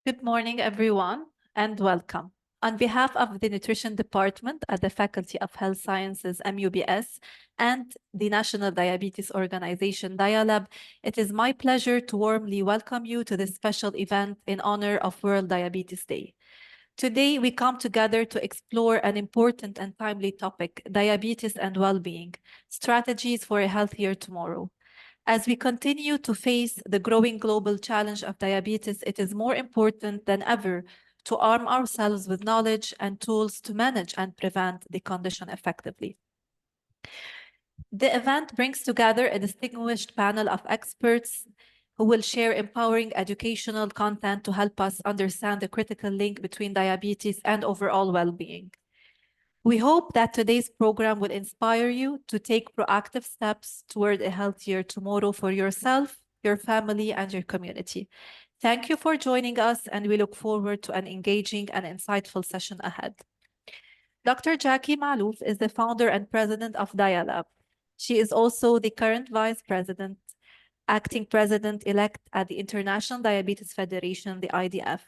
Good morning, everyone, and welcome. On behalf of the Nutrition Department at the Faculty of Health Sciences, MUBS, and the National Diabetes Organization, Dialab, it is my pleasure to warmly welcome you to this special event in honor of World Diabetes Day. Today, we come together to explore an important and timely topic, diabetes and well-being, strategies for a healthier tomorrow. As we continue to face the growing global challenge of diabetes, it is more important than ever to arm ourselves with knowledge and tools to manage and prevent the condition effectively. The event brings together a distinguished panel of experts who will share empowering educational content to help us understand the critical link between diabetes and overall well-being. We hope that today's program will inspire you to take proactive steps toward a healthier tomorrow for yourself, your family, and your community. Thank you for joining us, and we look forward to an engaging and insightful session ahead. Dr. Jackie Malouf is the founder and president of Dialab. She is also the current vice president, acting president-elect at the International Diabetes Federation, the IDF.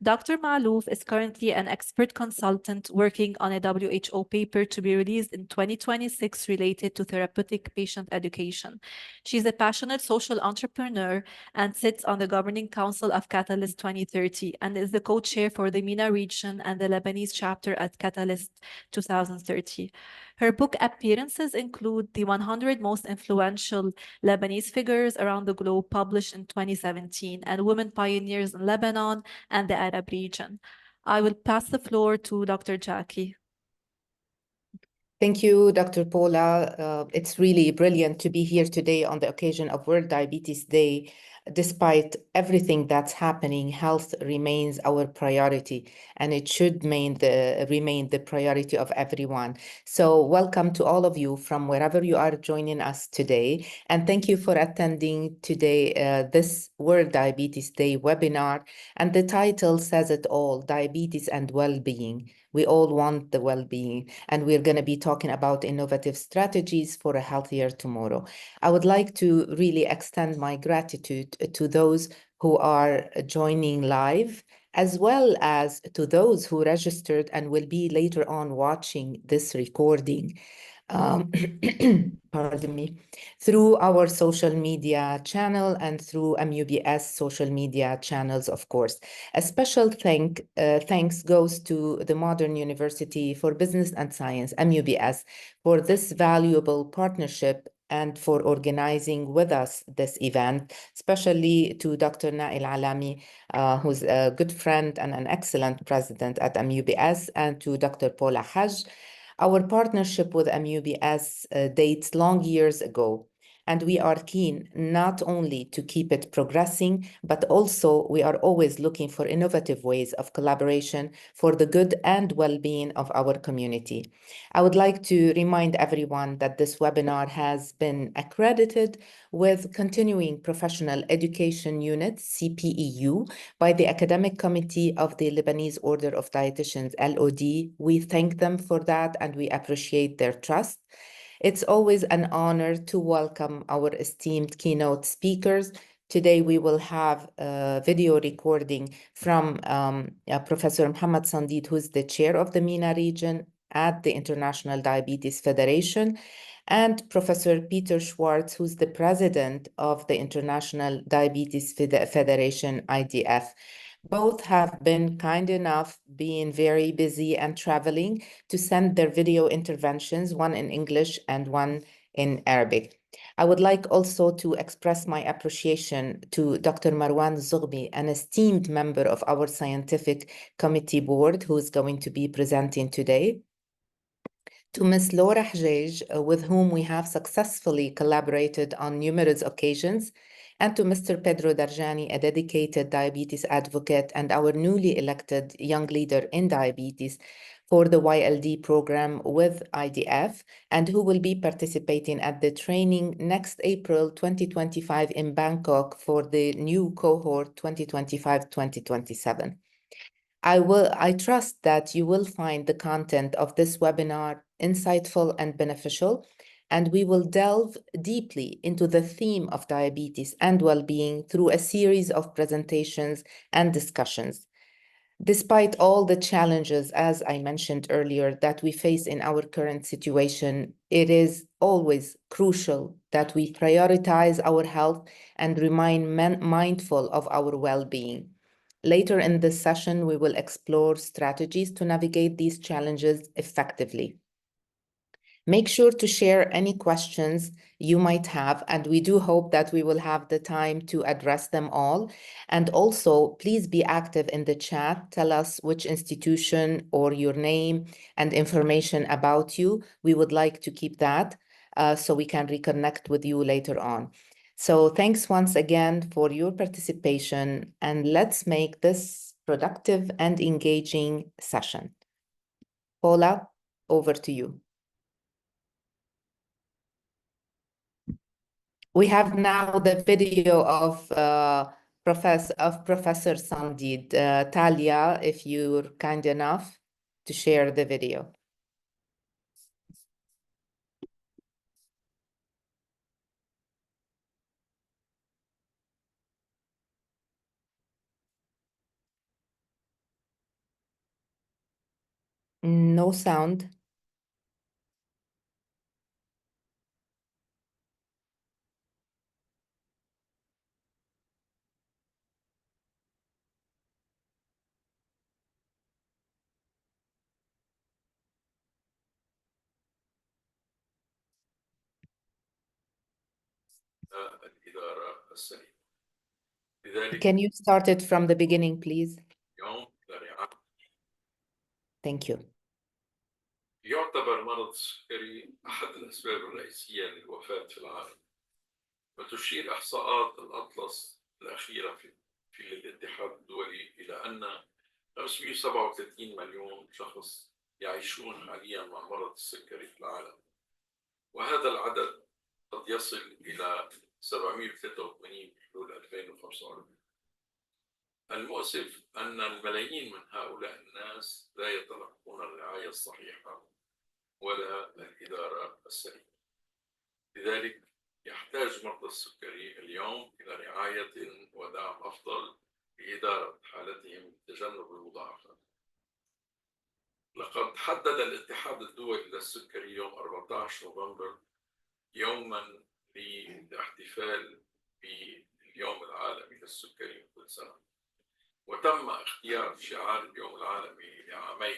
Dr. Malouf is currently an expert consultant working on a WHO paper to be released in 2026 related to therapeutic patient education. She's a passionate social entrepreneur and sits on the governing council of Catalyst 2030 and is the co-chair for the MENA region and the Lebanese chapter at Catalyst 2030. Her book appearances include the 100 most influential Lebanese figures around the globe, published in 2017, and Women Pioneers in Lebanon and the Arab region. I will pass the floor to Dr. Jackie. Thank you, Dr. Paula. It's really brilliant to be here today on the occasion of World Diabetes Day. Despite everything that's happening, health remains our priority, and it should remain the priority of everyone. So welcome to all of you from wherever you are joining us today. And thank you for attending today this World Diabetes Day webinar. And the title says it all, Diabetes and Well-Being. We all want the well-being, and we're going to be talking about innovative strategies for a healthier tomorrow. I would like to really extend my gratitude to those who are joining live, as well as to those who registered and will be later on watching this recording. Pardon me, through our social media channel and through MUBS social media channels, of course. A special thanks goes to the Modern University for Business and Science, MUBS, for this valuable partnership and for organizing with us this event, especially to Dr. Nail Alami, who's a good friend and an excellent president at MUBS, and to Dr. Paula Haj. Our partnership with MUBS dates long years ago, and we are keen not only to keep it progressing, but also we are always looking for innovative ways of collaboration for the good and well-being of our community. I would like to remind everyone that this webinar has been accredited with Continuing Professional Education Unit, CPEU, by the Academic Committee of the Lebanese Order of Dietitians, LOD. We thank them for that and we appreciate their trust. It's always an honor to welcome our esteemed keynote speakers. Today, we will have a video recording from Professor Mohammed Sandid, who is the chair of the MENA region at the International Diabetes Federation, and Professor Peter Schwartz, who's the president of the International Diabetes Federation, IDF. Both have been kind enough, being very busy and traveling, to send their video interventions, one in English and one in Arabic. I would like also to express my appreciation to Dr. Marwan Zoghbi, an esteemed member of our scientific committee board, who is going to be presenting today. To Ms. Laura Hajej, with whom we have successfully collaborated on numerous occasions, and to Mr. Pedro Darjani, a dedicated diabetes advocate and our newly elected young leader in diabetes for the YLD program with IDF, and who will be participating at the training next April 2025 in Bangkok for the new cohort 2025-2027. I trust that you will find the content of this webinar insightful and beneficial, and we will delve deeply into the theme of diabetes and well-being through a series of presentations and discussions. Despite all the challenges, as I mentioned earlier, that we face in our current situation, it is always crucial that we prioritize our health and remain mindful of our well-being. Later in this session, we will explore strategies to navigate these challenges effectively. Make sure to share any questions you might have, and we do hope that we will have the time to address them all. And also, please be active in the chat. Tell us which institution or your name and information about you. We would like to keep that so we can reconnect with you later on. So thanks once again for your participation, and let's make this productive and engaging session. Paula, over to you. We have now the video of Professor Sandid. Talia, if you're kind enough to share the video. No sound. الإدارة السليمة. لذلك Can you start it from the beginning, please? اليوم Thank you. يعتبر مرض السكري أحد الأسباب الرئيسية للوفاة في العالم، وتشير إحصاءات الأطلس الأخيرة في الاتحاد الدولي إلى أن 537 مليون شخص يعيشون حاليا مع مرض السكري في العالم، وهذا العدد قد يصل إلى 783 بحلول 2045. المؤسف أن الملايين من هؤلاء الناس لا يتلقون الرعاية الصحيحة ولا الإدارة السليمة. لذلك يحتاج مرضى السكري اليوم إلى رعاية ودعم أفضل لإدارة حالتهم بتجنب المضاعفات. لقد حدد الاتحاد الدولي للسكري يوم 14 نوفمبر يوما للاحتفال باليوم العالمي للسكري كل سنة، وتم اختيار شعار اليوم العالمي لعامي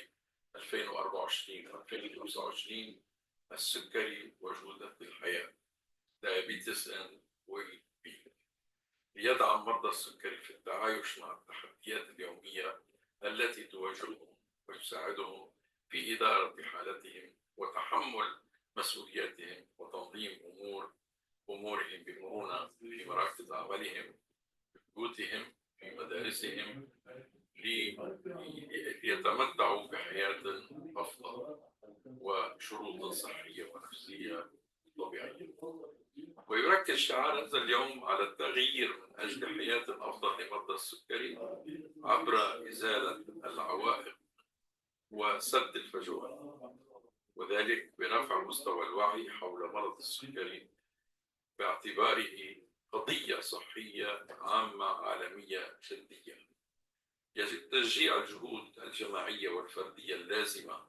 2024 و 2025 السكري وجودة الحياة Diabetes and Well-being، ليدعم مرضى السكري في التعايش مع التحديات اليومية التي تواجههم ويساعدهم في إدارة حالتهم وتحمل مسؤولياتهم وتنظيم أمورهم بمرونة في مراكز عملهم، في بيوتهم، في مدارسهم، ليتمتعوا بحياة أفضل وشروط صحية ونفسية طبيعية. ويركز شعار هذا اليوم على التغيير من أجل حياة أفضل لمرضى السكري عبر إزالة العوائق وسد الفجوات، وذلك برفع مستوى الوعي حول مرض السكري باعتباره قضية صحية عامة عالمية جدية. يجب تشجيع الجهود الجماعية والفردية اللازمة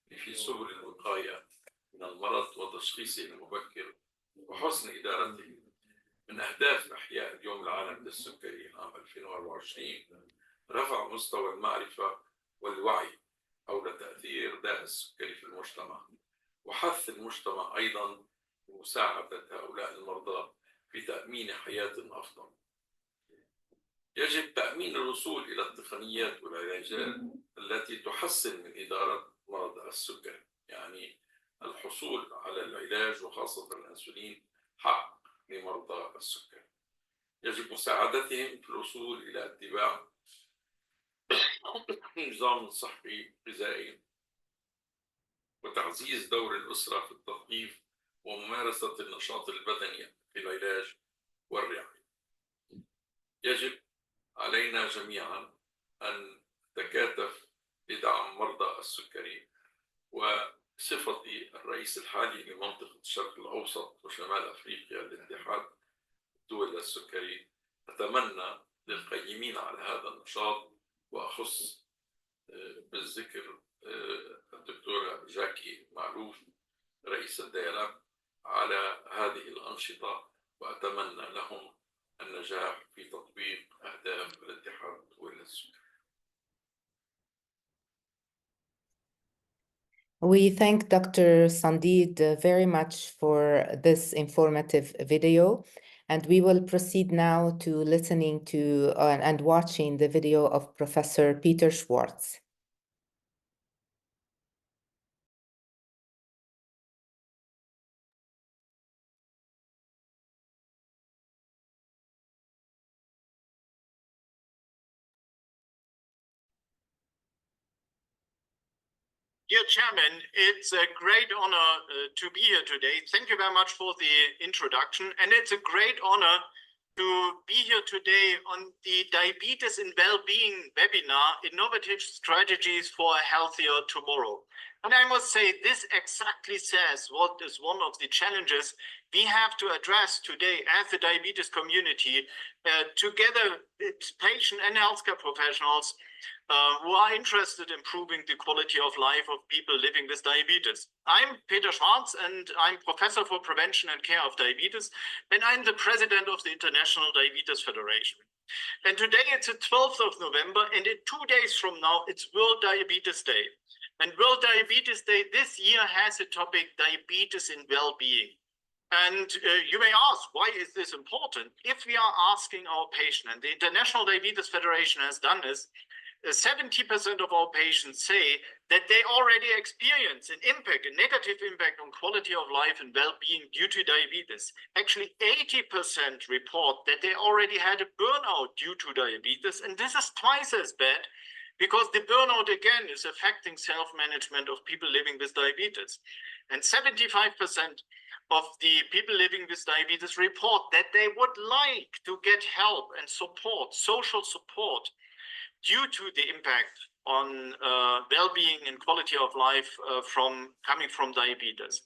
في سبل الوقاية من المرض وتشخيصه المبكر وحسن إدارته. من أهداف إحياء اليوم العالمي للسكري عام 2024 رفع مستوى المعرفة والوعي حول تأثير داء السكري في المجتمع، وحث المجتمع أيضاً بمساعدة هؤلاء المرضى في تأمين حياة أفضل. يجب تأمين الوصول إلى التقنيات والعلاجات التي تحسن من إدارة مرض السكري، يعني الحصول على العلاج وخاصة الأنسولين حق لمرضى السكري. يجب مساعدتهم في الوصول إلى اتباع نظام صحي غذائي وتعزيز دور الأسرة في التثقيف وممارسة النشاط البدني في العلاج والرعاية. يجب علينا جميعا أن نتكاتف لدعم مرضى السكري بصفتي الرئيس الحالي لمنطقة الشرق الأوسط وشمال أفريقيا لاتحاد الدول السكري، أتمنى للقيمين على هذا النشاط، وأخص بالذكر الدكتورة جاكي معروف رئيس الديالاب على هذه الأنشطة، وأتمنى لهم النجاح في تطبيق أهداف الاتحاد الدولي السكري. We thank Dr. Sandid very much for this informative video, and we will proceed now to listening to and watching the video of Professor Peter Schwartz. Dear Chairman, it's a great honor to be here today. Thank you very much for the introduction. And it's a great honor to be here today on the Diabetes and Wellbeing webinar, Innovative Strategies for a Healthier Tomorrow. And I must say, this exactly says what is one of the challenges we have to address today as the diabetes community, together with patient and healthcare professionals who are interested in improving the quality of life of people living with diabetes. I'm Peter Schwartz, and I'm Professor for Prevention and Care of Diabetes, and I'm the President of the International Diabetes Federation. And today it's the 12th of November, and in 2 days from now, it's World Diabetes Day. And World Diabetes Day this year has the topic Diabetes and Well-Being. And you may ask, why is this important? If we are asking our patient, and the International Diabetes Federation has done this, 70% of our patients say that they already experience an impact, a negative impact on quality of life and well-being due to diabetes. Actually, 80% report that they already had a burnout due to diabetes, and this is twice as bad because the burnout, again, is affecting self-management of people living with diabetes. And 75% of the people living with diabetes report that they would like to get help and support, social support, due to the impact on well-being and quality of life coming from diabetes.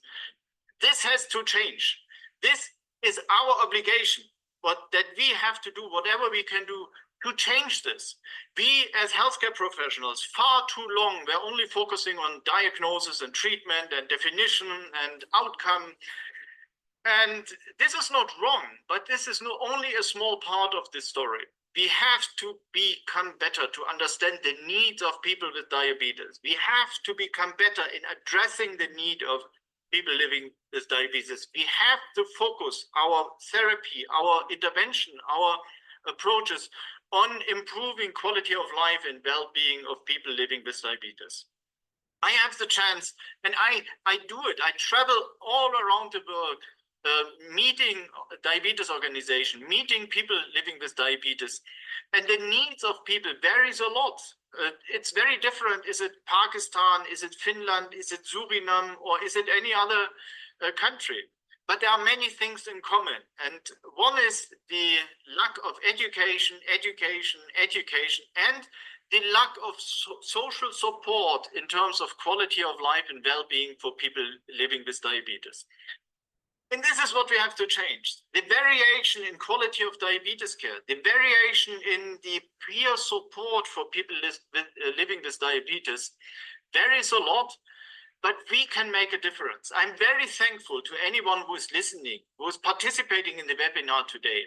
This has to change. This is our obligation, but that we have to do whatever we can do to change this. We as healthcare professionals, far too long, we're only focusing on diagnosis and treatment and definition and outcome. And this is not wrong, but this is not only a small part of the story. We have to become better to understand the needs of people with diabetes. We have to become better in addressing the need of people living with diabetes. We have to focus our therapy, our intervention, our approaches on improving quality of life and well-being of people living with diabetes. I have the chance, and I do it. I travel all around the world, meeting diabetes organization, meeting people living with diabetes, and the needs of people varies a lot. It's very different. Is it Pakistan? Is it Finland? Is it Suriname? Or is it any other country? But there are many things in common. And one is the lack of education, and the lack of social support in terms of quality of life and well-being for people living with diabetes. And this is what we have to change. The variation in quality of diabetes care, the variation in the peer support for people living with diabetes varies a lot, but we can make a difference. I'm very thankful to anyone who is listening, who is participating in the webinar today.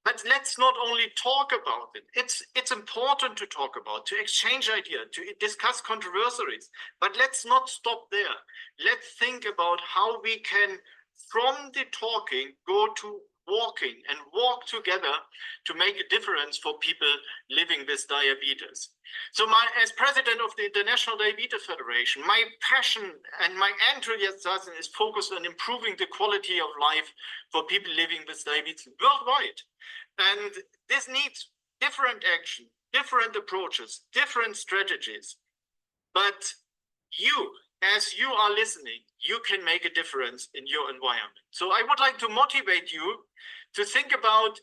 But let's not only talk about it. It's important to talk about, to exchange ideas, to discuss controversies, but let's not stop there. Let's think about how we can, from the talking, go to walking and walk together to make a difference for people living with diabetes. So as president of the International Diabetes Federation, my passion and my enthusiasm is focused on improving the quality of life for people living with diabetes worldwide. And this needs different action, different approaches, different strategies. But you, as you are listening, you can make a difference in your environment. So I would like to motivate you to think about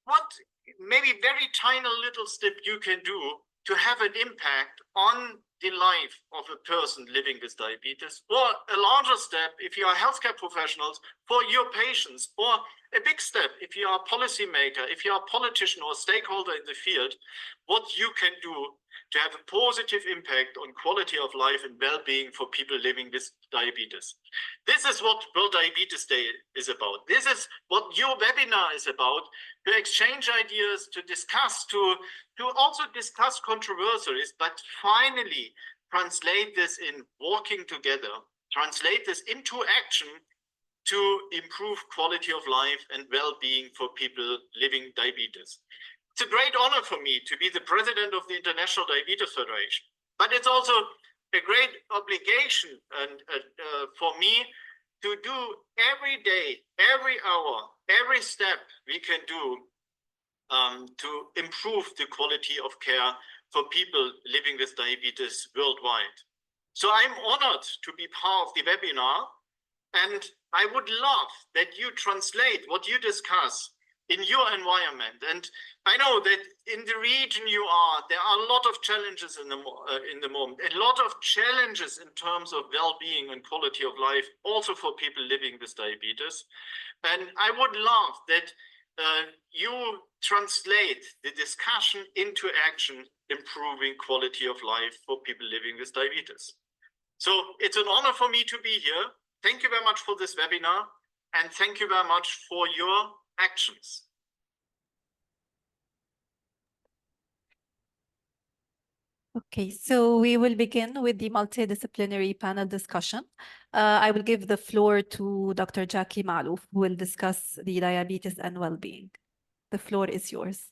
what maybe very tiny little step you can do to have an impact on the life of a person living with diabetes, or a larger step if you are healthcare professionals for your patients, or a big step if you are a policymaker, if you are a politician or stakeholder in the field, what you can do to have a positive impact on quality of life and well-being for people living with diabetes. This is what World Diabetes Day is about. This is what your webinar is about, to exchange ideas, to discuss, to also discuss controversies, but finally translate this in working together, translate this into action to improve quality of life and well-being for people living diabetes. It's a great honor for me to be the president of the International Diabetes Federation, but it's also a great obligation for me to do every day, every hour, every step we can do to improve the quality of care for people living with diabetes worldwide. So I'm honored to be part of the webinar, and I would love that you translate what you discuss in your environment. And I know that in the region you are, there are a lot of challenges in the moment, a lot of challenges in terms of well-being and quality of life, also for people living with diabetes. And I would love that you translate the discussion into action, improving quality of life for people living with diabetes. So it's an honor for me to be here. Thank you very much for this webinar, and thank you very much for your actions. Okay, so we will begin with the multidisciplinary panel discussion. I will give the floor to Dr. Jackie Malouf, who will discuss the diabetes and well-being. The floor is yours.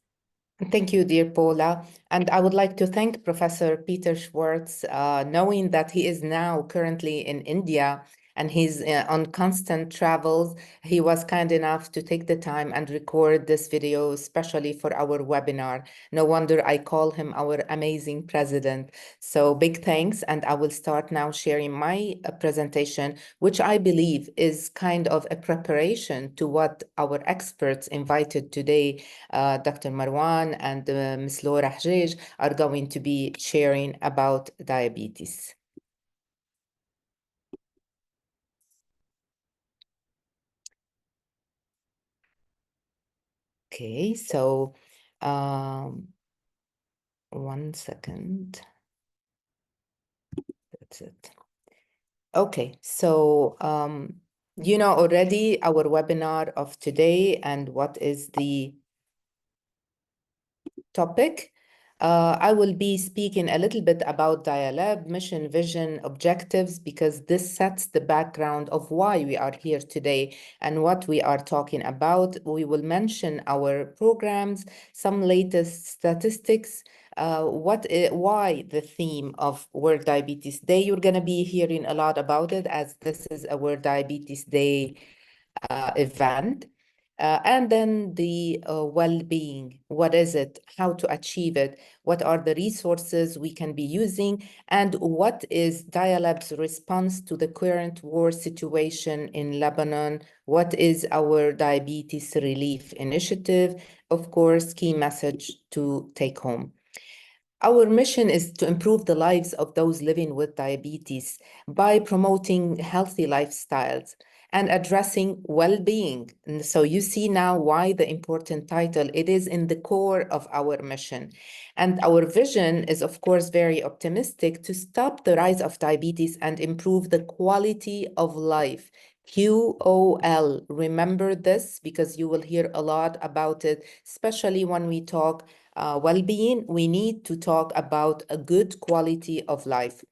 Thank you, dear Paula. And I would like to thank Professor Peter Schwartz, knowing that he is now currently in India and he's on constant travels. He was kind enough to take the time and record this video, especially for our webinar. No wonder I call him our amazing president. So big thanks. And I will start now sharing my presentation, which I believe is kind of a preparation to what our experts invited today, Dr. Marwan and Ms. Laura Hajej, are going to be sharing about diabetes. Okay, so 1 second. That's it. Okay, so you know already our webinar of today and what is the topic. I will be speaking a little bit about Dialab, mission, vision, objectives, because this sets the background of why we are here today and what we are talking about. We will mention our programs, some latest statistics, why the theme of World Diabetes Day. You're going to be hearing a lot about it, as this is a World Diabetes Day event. And then the well-being, what is it, how to achieve it, what are the resources we can be using, and what is Dialab's response to the current war situation in Lebanon, what is our diabetes relief initiative, of course, key message to take home. Our mission is to improve the lives of those living with diabetes by promoting healthy lifestyles and addressing well-being. And so you see now why the important title, it is in the core of our mission. And our vision is, of course, very optimistic to stop the rise of diabetes and improve the quality of life. QOL, remember this because you will hear a lot about it, especially when we talk well-being. We need to talk about a good quality of life.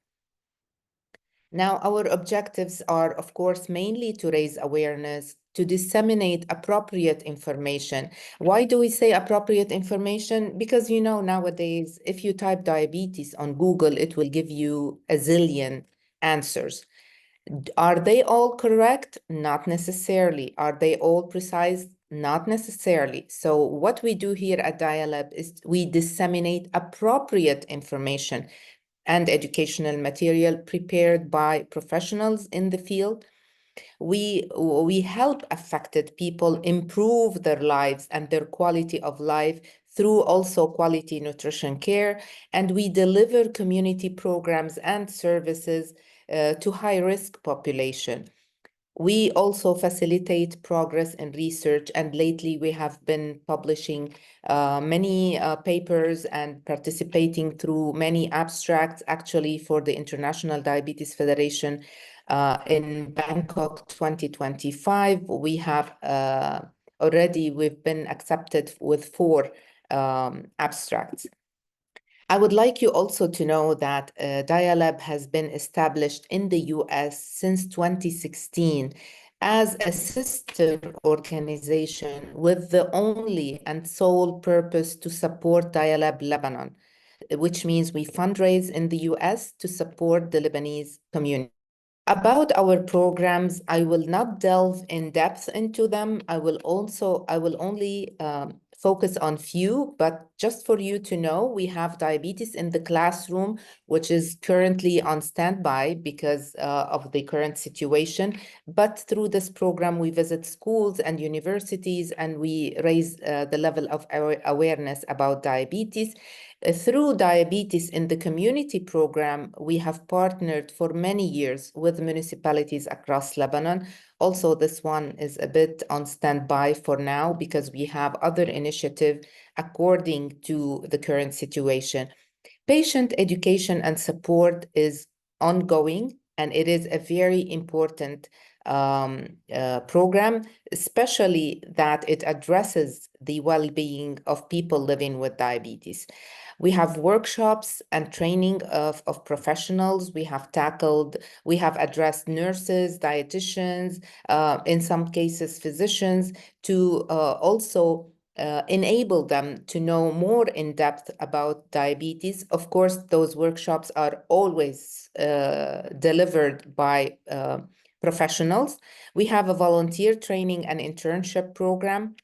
Now, our objectives are, of course, mainly to raise awareness, to disseminate appropriate information. Why do we say appropriate information? Because, you know, nowadays, if you type diabetes on Google, it will give you a zillion answers. Are they all correct? Not necessarily. Are they all precise? Not necessarily. So what we do here at Dialab is we disseminate appropriate information and educational material prepared by professionals in the field. We help affected people improve their lives and their quality of life through also quality nutrition care, and we deliver community programs and services to high-risk population. We also facilitate progress in research, and lately we have been publishing many papers and participating through many abstracts, actually, for the International Diabetes Federation in Bangkok 2025. We have we've been accepted with 4 abstracts. I would like you also to know that Dialab has been established in the US since 2016 as a sister organization with the only and sole purpose to support Dialab Lebanon, which means we fundraise in the US to support the Lebanese community. About our programs, I will not delve in depth into them. I will only focus on few, but just for you to know, we have Diabetes in the Classroom, which is currently on standby because of the current situation. But through this program, we visit schools and universities, and we raise the level of awareness about diabetes. Through Diabetes in the Community program, we have partnered for many years with municipalities across Lebanon. Also, this one is a bit on standby for now because we have other initiatives according to the current situation. Patient education and support is ongoing, and it is a very important program, especially that it addresses the well-being of people living with diabetes. We have workshops and training of professionals. We have addressed nurses, dietitians, in some cases physicians, to also enable them to know more in depth about diabetes. Of course, those workshops are always delivered by professionals. We have a volunteer training and internship program.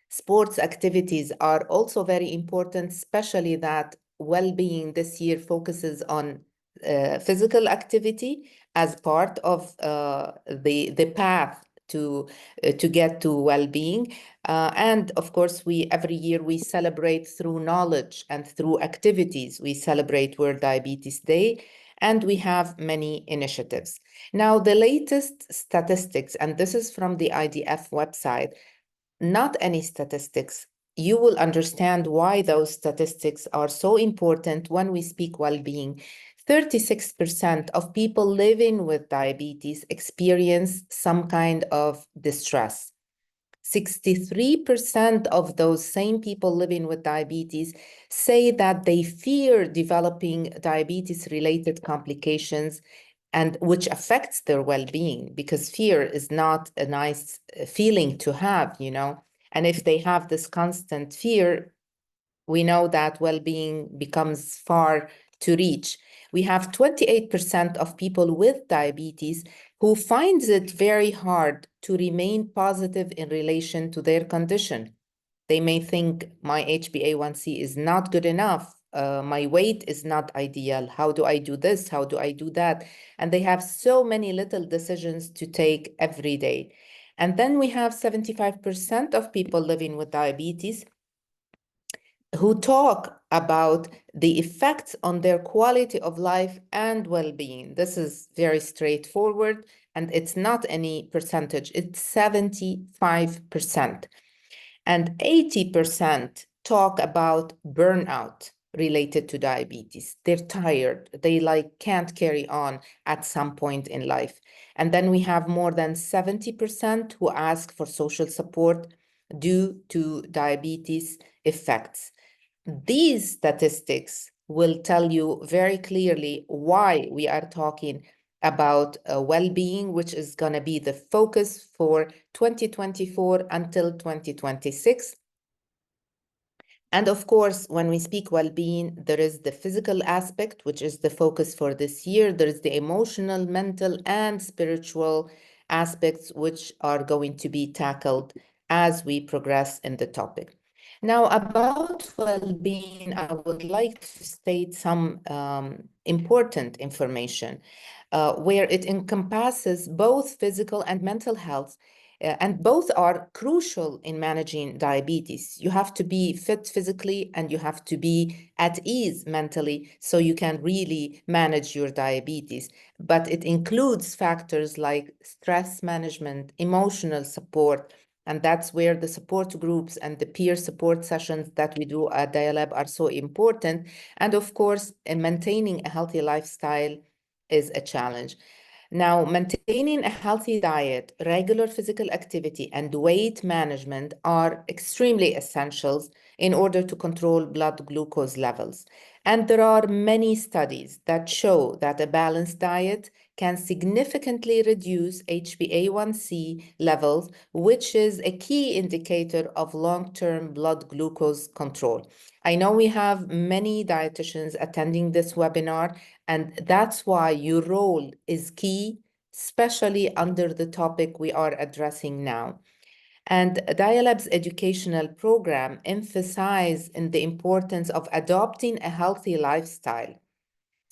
Sports activities are also very important, especially that well-being this year focuses on physical activity as part of the path to get to well-being. And of course, every year we celebrate through knowledge and through activities. We celebrate World Diabetes Day, and we have many initiatives. Now, the latest statistics, and this is from the IDF website, not any statistics. You will understand why those statistics are so important when we speak well-being. 36% of people living with diabetes experience some kind of distress. 63% of those same people living with diabetes say that they fear developing diabetes-related complications, and which affects their well-being, because fear is not a nice feeling to have, you know. And if they have this constant fear, we know that well-being becomes far to reach. We have 28% of people with diabetes who finds it very hard to remain positive in relation to their condition. They may think my HbA1c is not good enough. My weight is not ideal. How do I do this? How do I do that? And they have so many little decisions to take every day. And then we have 75% of people living with diabetes who talk about the effects on their quality of life and well-being. This is very straightforward, and it's not any percentage, it's 75%. And 80% talk about burnout related to diabetes. They're tired, they can't carry on at some point in life. And then we have more than 70% who ask for social support due to diabetes effects. These statistics will tell you very clearly why we are talking about well-being, which is going to be the focus for 2024 until 2026. And of course, when we speak well-being, there is the physical aspect, which is the focus for this year. There is the emotional, mental, and spiritual aspects, which are going to be tackled as we progress in the topic. Now, about well-being, I would like to state some important information where it encompasses both physical and mental health. And both are crucial in managing diabetes. You have to be fit physically and you have to be at ease mentally so you can really manage your diabetes. But it includes factors like stress management, emotional support, and that's where the support groups and the peer support sessions that we do at Dialab are so important. And of course, maintaining a healthy lifestyle is a challenge. Now, maintaining a healthy diet, regular physical activity, and weight management are extremely essentials in order to control blood glucose levels. And there are many studies that show that a balanced diet can significantly reduce HbA1c levels, which is a key indicator of long-term blood glucose control. I know we have many dietitians attending this webinar, and that's why your role is key, especially under the topic we are addressing now. And Dialab's educational program emphasizes the importance of adopting a healthy lifestyle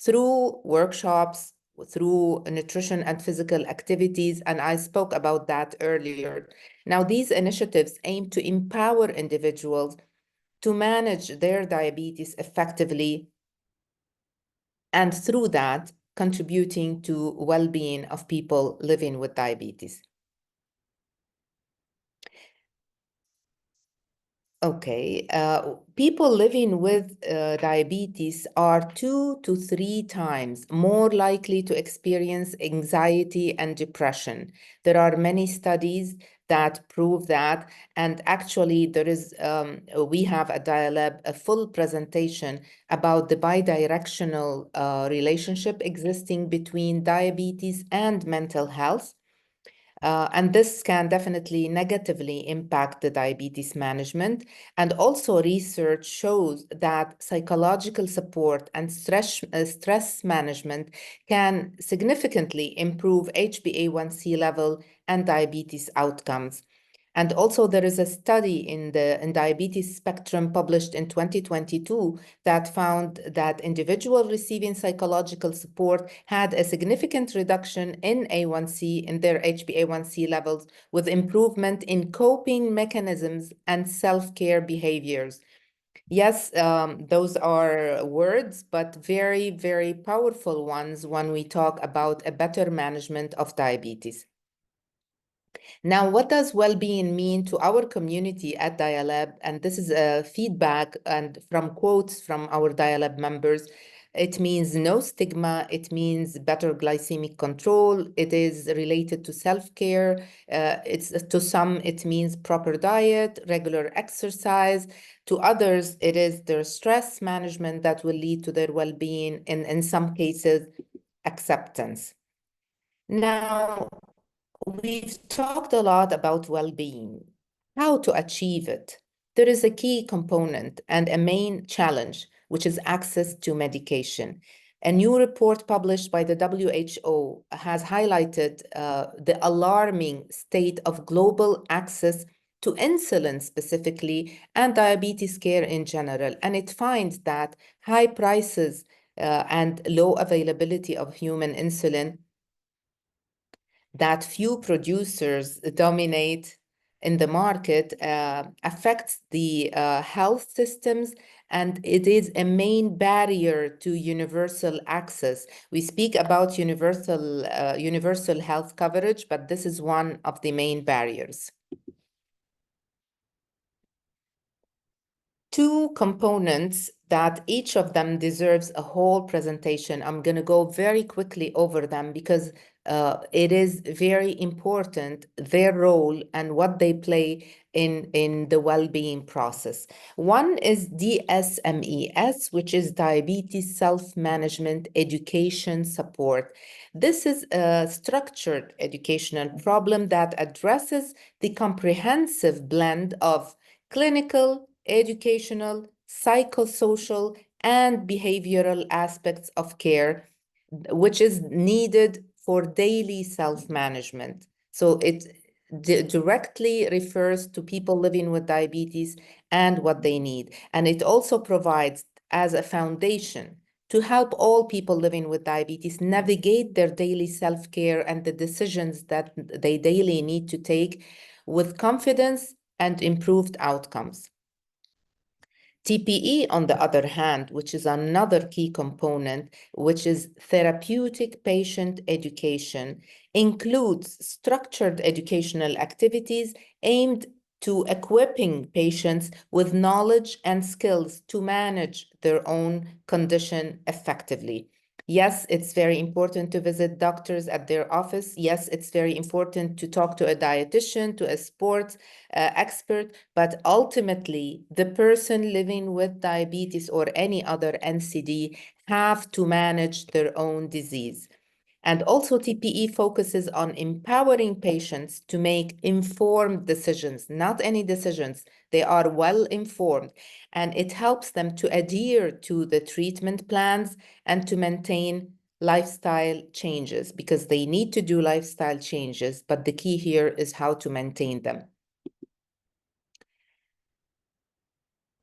through workshops, through nutrition and physical activities, and I spoke about that earlier. Now, these initiatives aim to empower individuals to manage their diabetes effectively, and through that, contributing to well-being of people living with diabetes. Okay, people living with diabetes are 2 to 3 times more likely to experience anxiety and depression. There are many studies that prove that, and actually there is, we have at Dialab a full presentation about the bidirectional relationship existing between diabetes and mental health. And this can definitely negatively impact the diabetes management. And also research shows that psychological support and stress management can significantly improve HbA1c level and diabetes outcomes. And also there is a study in Diabetes Spectrum published in 2022 that found that individuals receiving psychological support had a significant reduction in A1C, in their HbA1c levels, with improvement in coping mechanisms and self-care behaviors. Yes, those are words, but very, very powerful ones when we talk about a better management of diabetes. Now, what does well-being mean to our community at Dialab? And this is a feedback and from quotes from our Dialab members. It means no stigma. It means better glycemic control. It is related to self-care. To some, it means proper diet, regular exercise. To others, it is their stress management that will lead to their well-being, and in some cases, acceptance. Now, we've talked a lot about well-being, how to achieve it. There is a key component and a main challenge, which is access to medication. A new report published by the WHO has highlighted the alarming state of global access to insulin specifically and diabetes care in general. And it finds that high prices and low availability of human insulin, that few producers dominate in the market, affects the health systems, and it is a main barrier to universal access. We speak about universal health coverage, but this is one of the main barriers. Two components that each of them deserves a whole presentation. I'm going to go very quickly over them because it is very important, their role and what they play in the well-being process. One is DSMES, which is Diabetes Self-Management Education Support. This is a structured educational problem that addresses the comprehensive blend of clinical, educational, psychosocial, and behavioral aspects of care, which is needed for daily self-management. So it directly refers to people living with diabetes and what they need. And it also provides as a foundation to help all people living with diabetes navigate their daily self-care and the decisions that they daily need to take with confidence and improved outcomes. TPE, on the other hand, which is another key component, which is therapeutic patient education, includes structured educational activities aimed to equipping patients with knowledge and skills to manage their own condition effectively. Yes, it's very important to visit doctors at their office. Yes, it's very important to talk to a dietitian, to a sports expert, but ultimately the person living with diabetes or any other NCD have to manage their own disease. And also TPE focuses on empowering patients to make informed decisions, not any decisions. They are well informed, and it helps them to adhere to the treatment plans and to maintain lifestyle changes, because they need to do lifestyle changes, but the key here is how to maintain them.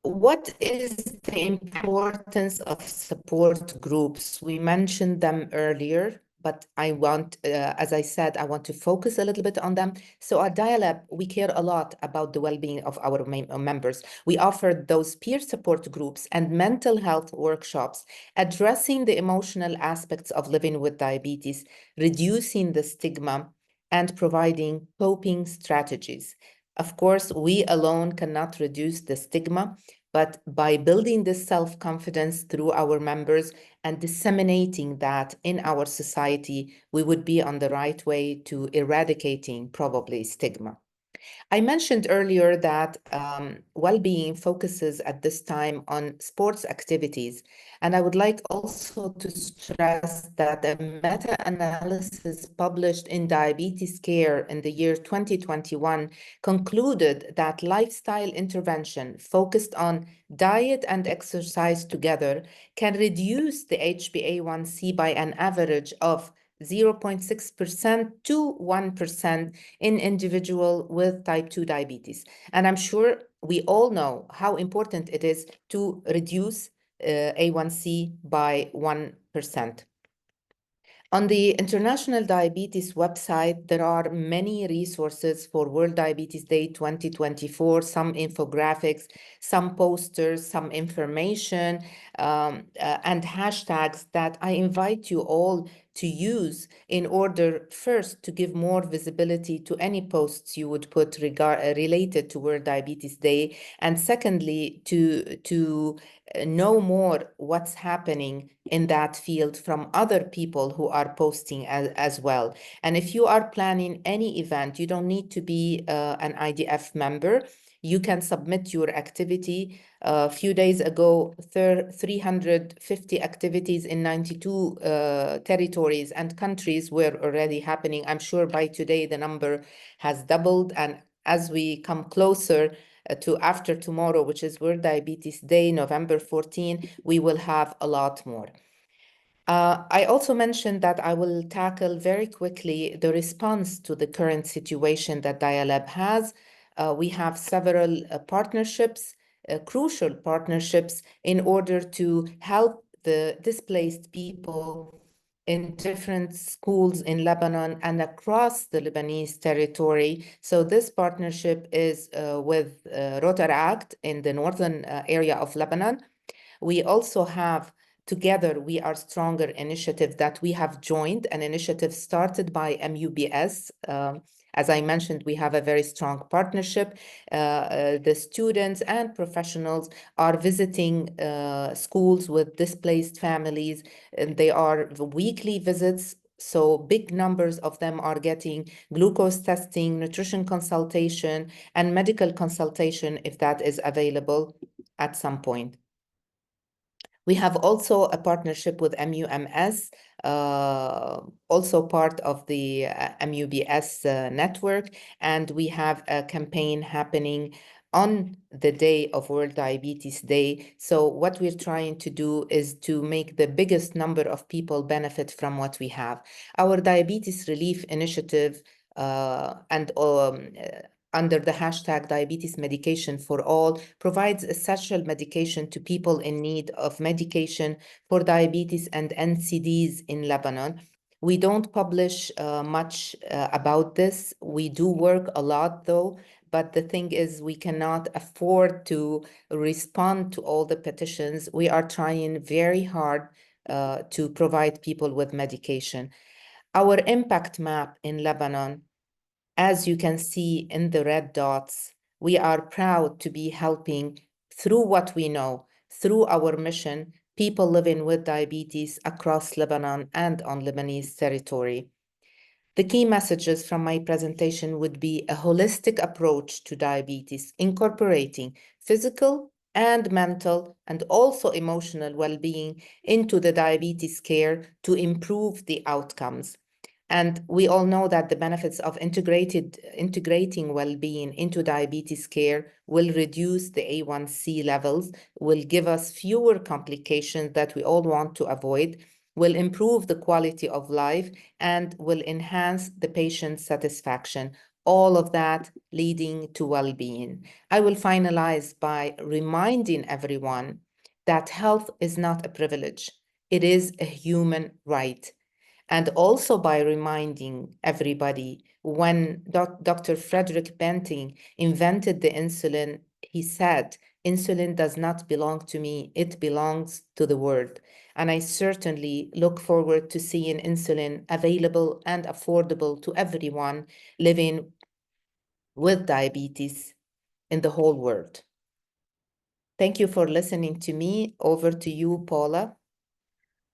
What is the importance of support groups? We mentioned them earlier, but I want, as I said, I want to focus a little bit on them. So at Dialab, we care a lot about the well-being of our members. We offer those peer support groups and mental health workshops addressing the emotional aspects of living with diabetes, reducing the stigma, and providing coping strategies. Of course, we alone cannot reduce the stigma, but by building this self-confidence through our members and disseminating that in our society, we would be on the right way to eradicating probably stigma. I mentioned earlier that well-being focuses at this time on sports activities. And I would like also to stress that a meta-analysis published in Diabetes Care in the year 2021 concluded that lifestyle intervention focused on diet and exercise together can reduce the HbA1c by an average of 0.6% to 1% in individual with type 2 diabetes. And I'm sure we all know how important it is to reduce A1C by 1%. On the International Diabetes website, there are many resources for World Diabetes Day 2024, some infographics, some posters, some information, and hashtags that I invite you all to use in order first to give more visibility to any posts you would put related to World Diabetes Day, and secondly, to know more what's happening in that field from other people who are posting as well. And if you are planning any event, you don't need to be an IDF member. You can submit your activity. A few days ago, 350 activities in 92 territories and countries were already happening. I'm sure by today the number has doubled. And as we come closer to after tomorrow, which is World Diabetes Day, November 14, we will have a lot more. I also mentioned that I will tackle very quickly the response to the current situation that Dialab has. We have several partnerships, crucial partnerships, in order to help the displaced people in different schools in Lebanon and across the Lebanese territory. So this partnership is with Rotaract in the northern area of Lebanon. We also have Together We Are Stronger initiative that we have joined, an initiative started by MUBS. As I mentioned, we have a very strong partnership. The students and professionals are visiting schools with displaced families, and they are weekly visits. So big numbers of them are getting glucose testing, nutrition consultation, and medical consultation if that is available at some point. We have also a partnership with MUMS, also part of the MUBS network, and we have a campaign happening on the day of World Diabetes Day. So what we're trying to do is to make the biggest number of people benefit from what we have. Our Diabetes Relief Initiative and under the hashtag diabetes medication for all, provides essential medication to people in need of medication for diabetes and NCDs in Lebanon. We don't publish much about this. We do work a lot though, but the thing is we cannot afford to respond to all the petitions. We are trying very hard to provide people with medication. Our impact map in Lebanon, as you can see in the red dots, we are proud to be helping through what we know, through our mission, people living with diabetes across Lebanon and on Lebanese territory. The key messages from my presentation would be a holistic approach to diabetes, incorporating physical and mental and also emotional well-being into the diabetes care to improve the outcomes. And we all know that the benefits of integrating well-being into diabetes care will reduce the A1C levels, will give us fewer complications that we all want to avoid, will improve the quality of life, and will enhance the patient's satisfaction. All of that leading to well-being. I will finalize by reminding everyone that health is not a privilege. It is a human right. And also by reminding everybody, when Dr. Frederick Banting invented the insulin, he said, insulin does not belong to me, it belongs to the world. And I certainly look forward to seeing insulin available and affordable to everyone living with diabetes in the whole world. Thank you for listening to me. Over to you, Paula.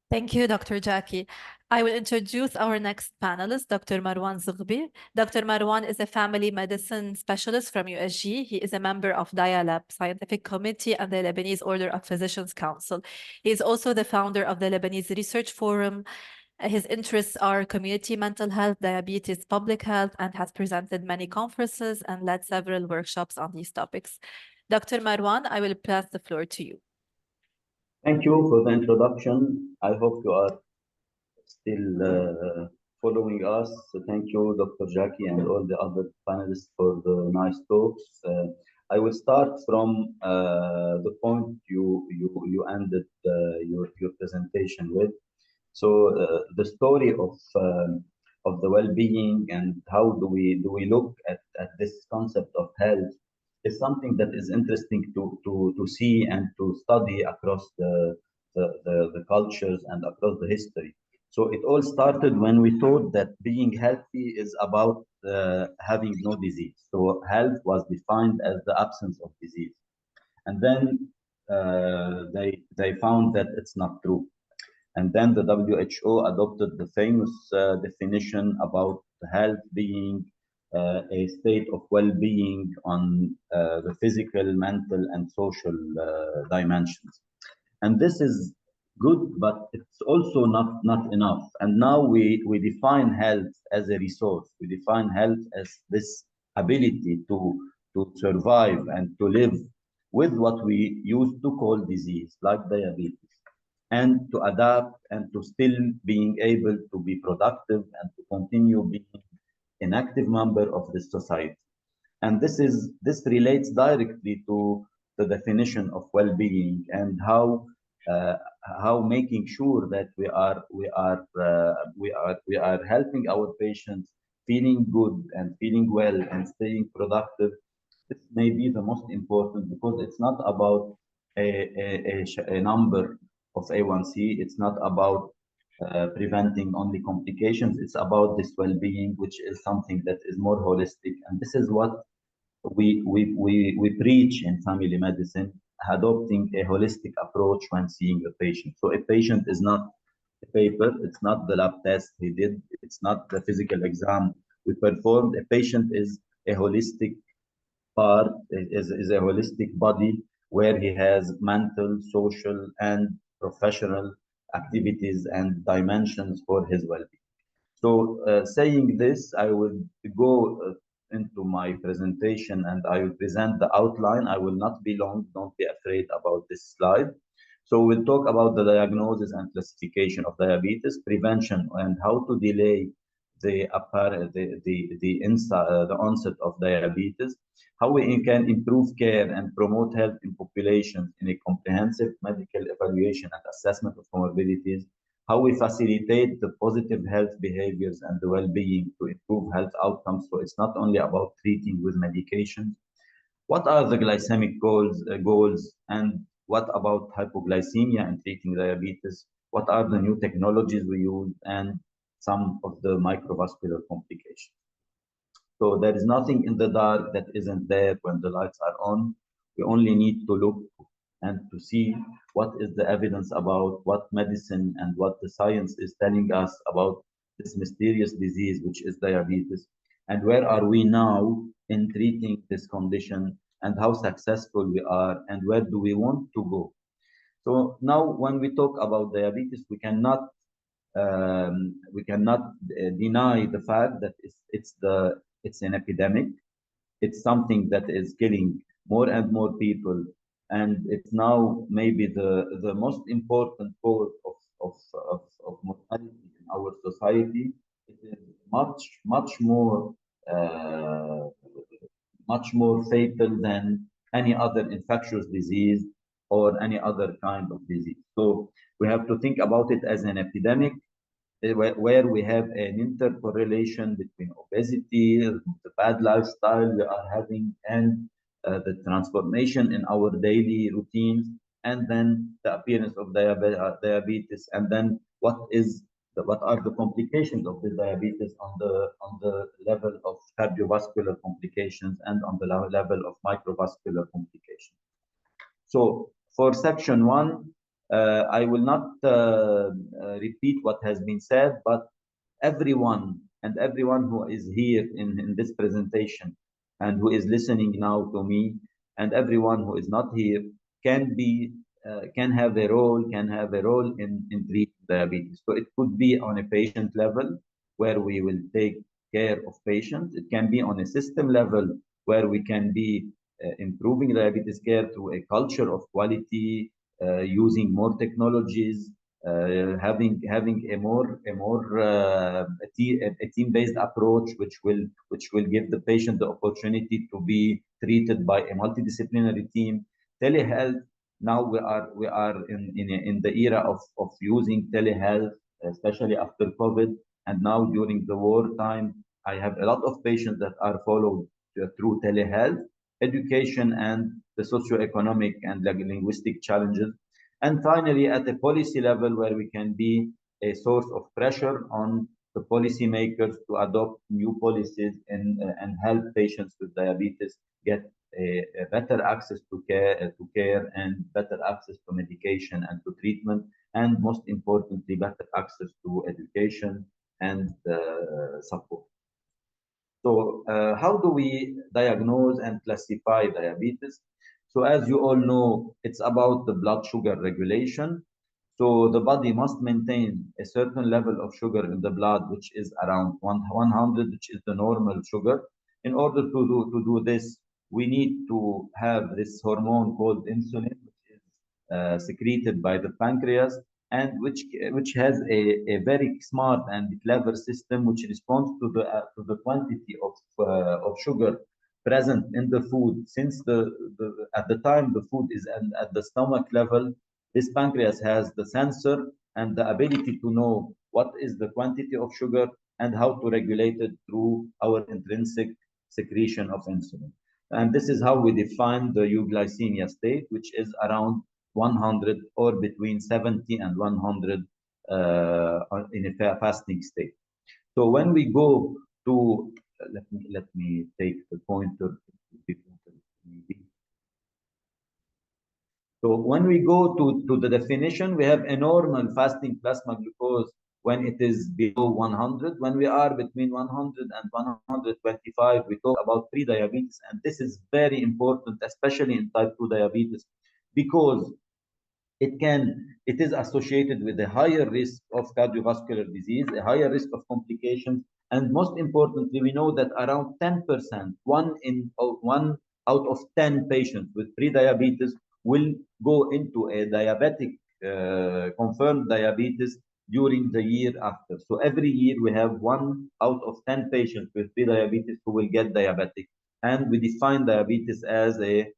Thank you, Dr. Jackie. I will introduce our next panelist, Dr. Marwan Zighbi. Dr. Marwan is a family medicine specialist from USG. He is a member of Dialab Scientific Committee and the Lebanese Order of Physicians Council. He is also the founder of the Lebanese Research Forum. His interests are community mental health, diabetes, public health, and has presented many conferences and led several workshops on these topics. Dr. Marwan, I will pass the floor to you. Thank you for the introduction. I hope you are still following us. So thank you, Dr. Jackie, and all the other panelists for the nice talks. I will start from the point you ended your presentation with. So the story of the well-being and how do we look at this concept of health is something that is interesting to see and to study across the cultures and across the history. So it all started when we thought that being healthy is about having no disease. So health was defined as the absence of disease. And then they found that it's not true. And then the WHO adopted the famous definition about health being a state of well-being on the physical, mental, and social dimensions. And this is good, but it's also not enough. And now we define health as a resource. We define health as this ability to survive and to live with what we used to call disease, like diabetes, and to adapt and to still being able to be productive and to continue being an active member of this society. And this relates directly to the definition of well-being and how making sure that we are helping our patients feeling good and feeling well and staying productive. This may be the most important, because it's not about a number of A1C. It's not about preventing only complications. It's about this well-being, which is something that is more holistic. And this is what we preach in family medicine, adopting a holistic approach when seeing a patient. So a patient is not a paper, it's not the lab test he did, it's not the physical exam we performed. A patient is a holistic part, is a holistic body where he has mental, social, and professional activities and dimensions for his well-being. So saying this, I will go into my presentation and I will present the outline. I will not be long, don't be afraid about this slide. So we'll talk about the diagnosis and classification of diabetes, prevention, and how to delay the onset of diabetes, how we can improve care and promote health in populations in a comprehensive medical evaluation and assessment of comorbidities, how we facilitate the positive health behaviors and the well-being to improve health outcomes. So it's not only about treating with medication. What are the glycemic goals, and what about hypoglycemia and treating diabetes? What are the new technologies we use, and some of the microvascular complications? So there is nothing in the dark that isn't there when the lights are on. We only need to look and to see what is the evidence about what medicine and what the science is telling us about this mysterious disease, which is diabetes, and where are we now in treating this condition, and how successful we are, and where do we want to go. So now when we talk about diabetes, we cannot deny the fact that it's an epidemic. It's something that is killing more and more people, and it's now maybe the most important cause of mortality in our society. It is much more fatal than any other infectious disease or any other kind of disease. So we have to think about it as an epidemic, where we have an intercorrelation between obesity, the bad lifestyle we are having, and the transformation in our daily routines, and then the appearance of diabetes, and then what are the complications of the diabetes on the level of cardiovascular complications and on the level of microvascular complications. So for section 1, I will not repeat what has been said, but everyone who is here in this presentation and who is listening now to me, and everyone who is not here can have a role in treating diabetes. So it could be on a patient level, where we will take care of patients. It can be on a system level, where we can be improving diabetes care through a culture of quality, using more technologies, having a team-based approach, which will give the patient the opportunity to be treated by a multidisciplinary team. Telehealth. Now we are in the era of using telehealth, especially after COVID, and now during the war time, I have a lot of patients that are followed through telehealth. Education and the socioeconomic and linguistic challenges. And finally, at the policy level, where we can be a source of pressure on the policymakers to adopt new policies and help patients with diabetes get a better access to care and better access to medication and to treatment, and most importantly, better access to education and support. So how do we diagnose and classify diabetes? So as you all know, it's about the blood sugar regulation. So the body must maintain a certain level of sugar in the blood, which is around 100, which is the normal sugar. In order to do this, we need to have this hormone called insulin, which is secreted by the pancreas, and which has a very smart and clever system which responds to the quantity of sugar present in the food. Since at the time the food is at the stomach level, this pancreas has the sensor and the ability to know what is the quantity of sugar and how to regulate it through our intrinsic secretion of insulin. And this is how we define the euglycemia state, which is around 100 or between 70 and 100 in a fasting state. So when we go to, let me take the pointer. So when we go to the definition, we have a normal fasting plasma glucose when it is below 100. When we are between 100 and 125, we talk about pre-diabetes, and this is very important, especially in type 2 diabetes, because it is associated with a higher risk of cardiovascular disease, a higher risk of complications, and most importantly, we know that around 10%, one out of 10 patients with pre-diabetes will go into a diabetic confirmed diabetes during the year after. So every year we have 1 out of 10 patients with prediabetes who will get diabetic. And we define diabetes as a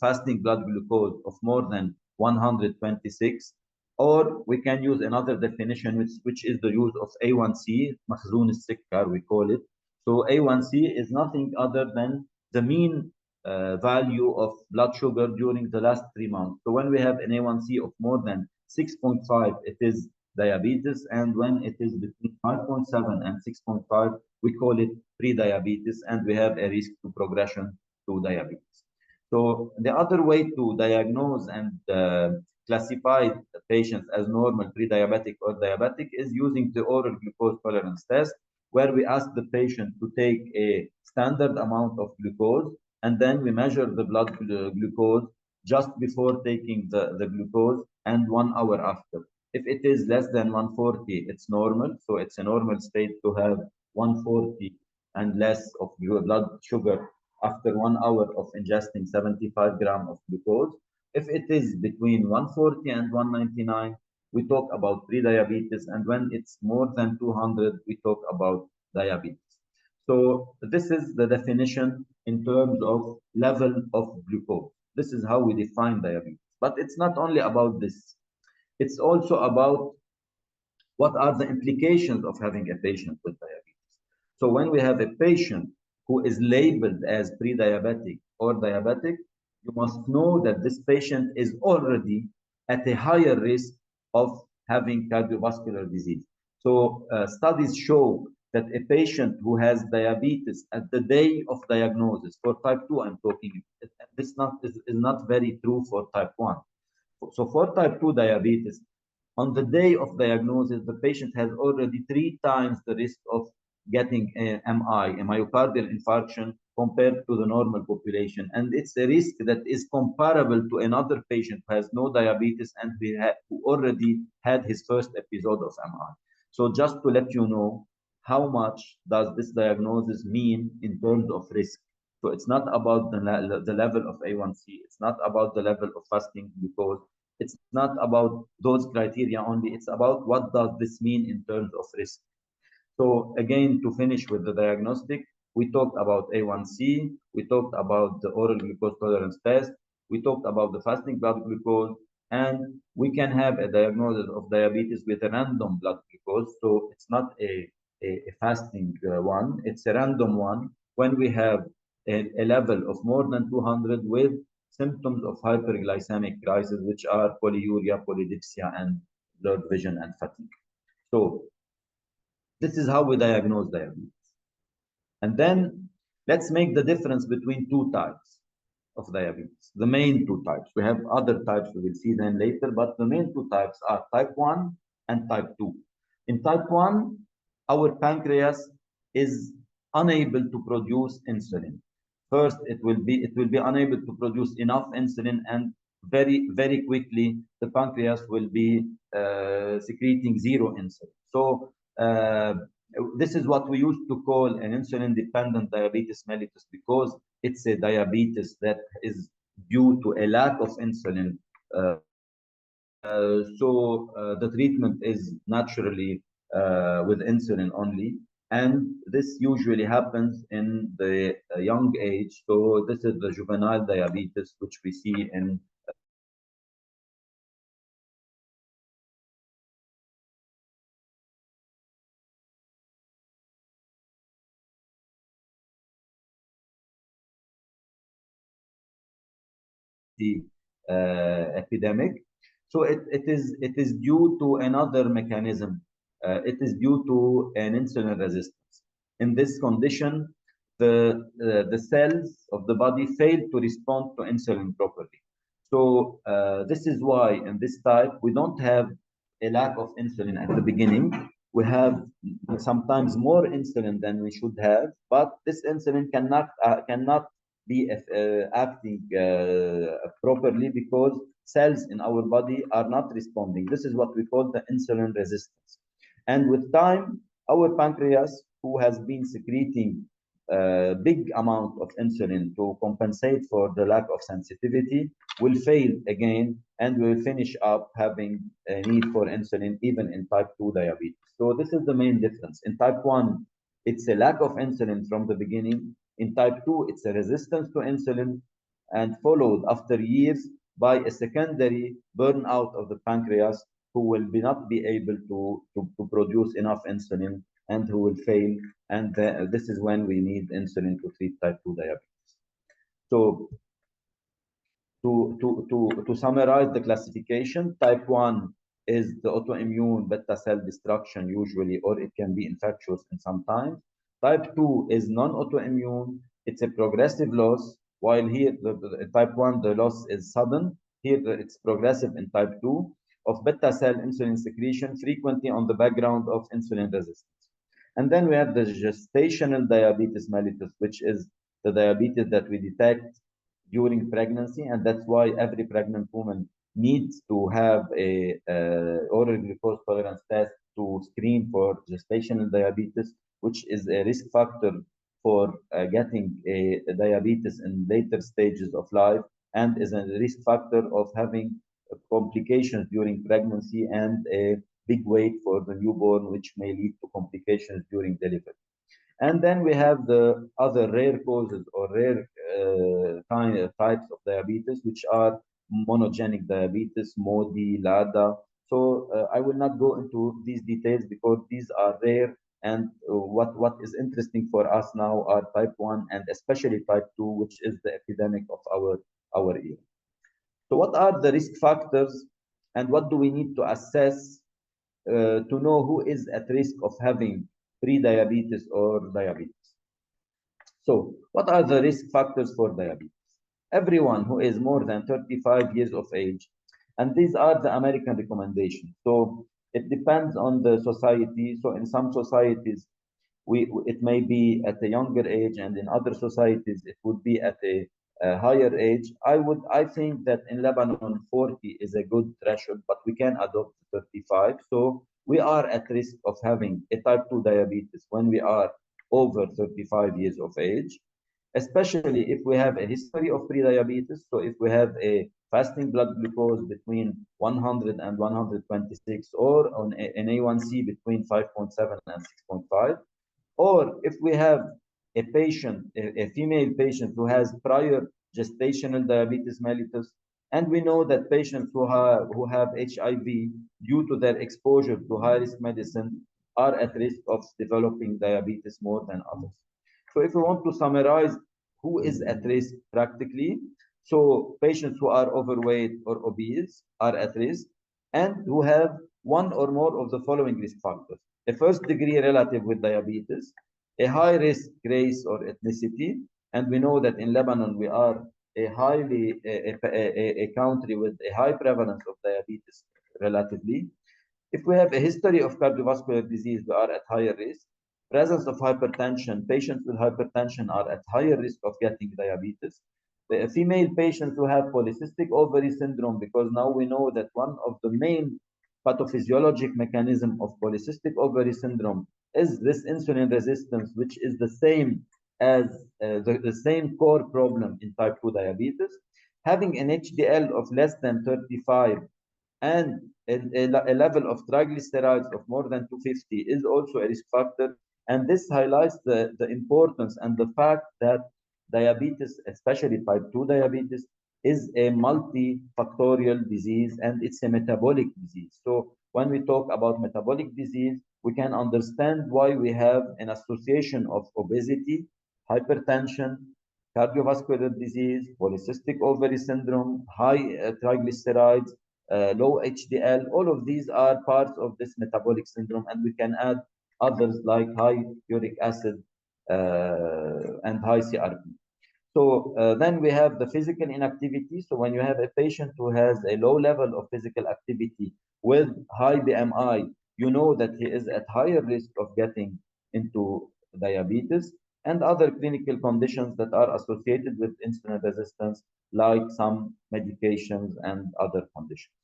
fasting blood glucose of more than 126, or we can use another definition, which is the use of A1C, مخزون السكر, we call it. So A1C is nothing other than the mean value of blood sugar during the last 3 months. So when we have an A1C of more than 6.5, it is diabetes, and when it is between 5.7 and 6.5, we call it pre-diabetes, and we have a risk to progression to diabetes. So the other way to diagnose and classify the patients as normal, pre-diabetic, or diabetic is using the oral glucose tolerance test, where we ask the patient to take a standard amount of glucose, and then we measure the blood glucose just before taking the glucose and 1 hour after. If it is less than 140, it's normal. So it's a normal state to have 140 and less of your blood sugar after 1 hour of ingesting 75 grams of glucose. If it is between 140 and 199, we talk about pre-diabetes, and when it's more than 200, we talk about diabetes. So this is the definition in terms of level of glucose. This is how we define diabetes. But it's not only about this. It's also about what are the implications of having a patient with diabetes. So when we have a patient who is labeled as pre-diabetic or diabetic, you must know that this patient is already at a higher risk of having cardiovascular disease. So studies show that a patient who has diabetes at the day of diagnosis, for type 2 I'm talking, this is not very true for type 1. So for type 2 diabetes, on the day of diagnosis, the patient has already 3 times the risk of getting a MI, a myocardial infarction, compared to the normal population. And it's a risk that is comparable to another patient who has no diabetes and who already had his first episode of MI. So just to let you know, how much does this diagnosis mean in terms of risk? So it's not about the level of A1C. It's not about the level of fasting glucose. It's not about those criteria only. It's about what does this mean in terms of risk. So again, to finish with the diagnostic, we talked about A1C, we talked about the oral glucose tolerance test, we talked about the fasting blood glucose, and we can have a diagnosis of diabetes with a random blood glucose. So it's not a fasting one, it's a random one when we have a level of more than 200 with symptoms of hyperglycemic crisis, which are polyuria, polydipsia, and blurred vision and fatigue. So this is how we diagnose diabetes. And then let's make the difference between 2 types of diabetes, the main 2 types. We have other types, we will see them later, but the main 2 types are type 1 and type 2. In type 1, our pancreas is unable to produce insulin. First, it will be unable to produce enough insulin, and very, very quickly, the pancreas will be secreting 0 insulin. So this is what we used to call an insulin-dependent diabetes mellitus, because it's a diabetes that is due to a lack of insulin. So the treatment is naturally with insulin only, and this usually happens in the young age. So this is the juvenile diabetes, which we see in the epidemic. So it is due to another mechanism. It is due to an insulin resistance. In this condition, the cells of the body fail to respond to insulin properly. So this is why in this type we don't have a lack of insulin at the beginning. We have sometimes more insulin than we should have, but this insulin cannot be acting properly because cells in our body are not responding. This is what we call the insulin resistance. And with time, our pancreas, who has been secreting big amount of insulin to compensate for the lack of sensitivity will fail again, and we will finish up having a need for insulin even in type 2 diabetes. So this is the main difference. In type 1, it's a lack of insulin from the beginning. In type 2, it's a resistance to insulin and followed after years by a secondary burnout of the pancreas, who will not be able to produce enough insulin and who will fail. And this is when we need insulin to treat type 2 diabetes. So to summarize the classification, type 1 is the autoimmune beta cell destruction usually, or it can be infectious in some times. Type 2 is non-autoimmune. It's a progressive loss, while here the type 1, the loss is sudden. Here it's progressive in type 2 of beta cell insulin secretion, frequently on the background of insulin resistance. And then we have the gestational diabetes mellitus, which is the diabetes that we detect during pregnancy, and that's why every pregnant woman needs to have a oral glucose tolerance test to screen for gestational diabetes, which is a risk factor for getting a diabetes in later stages of life, and is a risk factor of having complications during pregnancy and a big weight for the newborn, which may lead to complications during delivery. And then we have the other rare causes or rare types of diabetes, which are monogenic diabetes, MODY, LADA. So I will not go into these details because these are rare. And what is interesting for us now are type 1 and especially type 2, which is the epidemic of our era. So what are the risk factors and what do we need to assess to know who is at risk of having pre-diabetes or diabetes? So what are the risk factors for diabetes? Everyone who is more than 35 years of age, and these are the American recommendations. So it depends on the society. So in some societies, it may be at a younger age, and in other societies, it would be at a higher age. I think that in Lebanon, 40 is a good threshold, but we can adopt 35. So we are at risk of having a type 2 diabetes when we are over 35 years of age, especially if we have a history of pre-diabetes. So if we have a fasting blood glucose between 100 and 126, or on an A1C between 5.7 and 6.5, or if we have a patient, a female patient who has prior gestational diabetes mellitus, and we know that patients who have HIV due to their exposure to high-risk medicine are at risk of developing diabetes more than others. So if we want to summarize who is at risk practically, so patients who are overweight or obese are at risk, and who have one or more of the following risk factors: a first-degree relative with diabetes, a high-risk race or ethnicity, and we know that in Lebanon we are a country with a high prevalence of diabetes relatively. If we have a history of cardiovascular disease, we are at higher risk. Presence of hypertension, patients with hypertension are at higher risk of getting diabetes. The female patients who have polycystic ovary syndrome, because now we know that one of the main pathophysiologic mechanism of polycystic ovary syndrome is this insulin resistance, which is the same as the same core problem in type 2 diabetes. Having an HDL of less than 35 and a level of triglycerides of more than 250 is also a risk factor. And this highlights the importance and the fact that diabetes, especially type 2 diabetes, is a multifactorial disease, and it's a metabolic disease. So when we talk about metabolic disease, we can understand why we have an association of obesity, hypertension, cardiovascular disease, polycystic ovary syndrome, high triglycerides, low HDL. All of these are parts of this metabolic syndrome, and we can add others like high uric acid and high CRP. So then we have the physical inactivity. So when you have a patient who has a low level of physical activity with high BMI, you know that he is at higher risk of getting into diabetes and other clinical conditions that are associated with insulin resistance, like some medications and other conditions.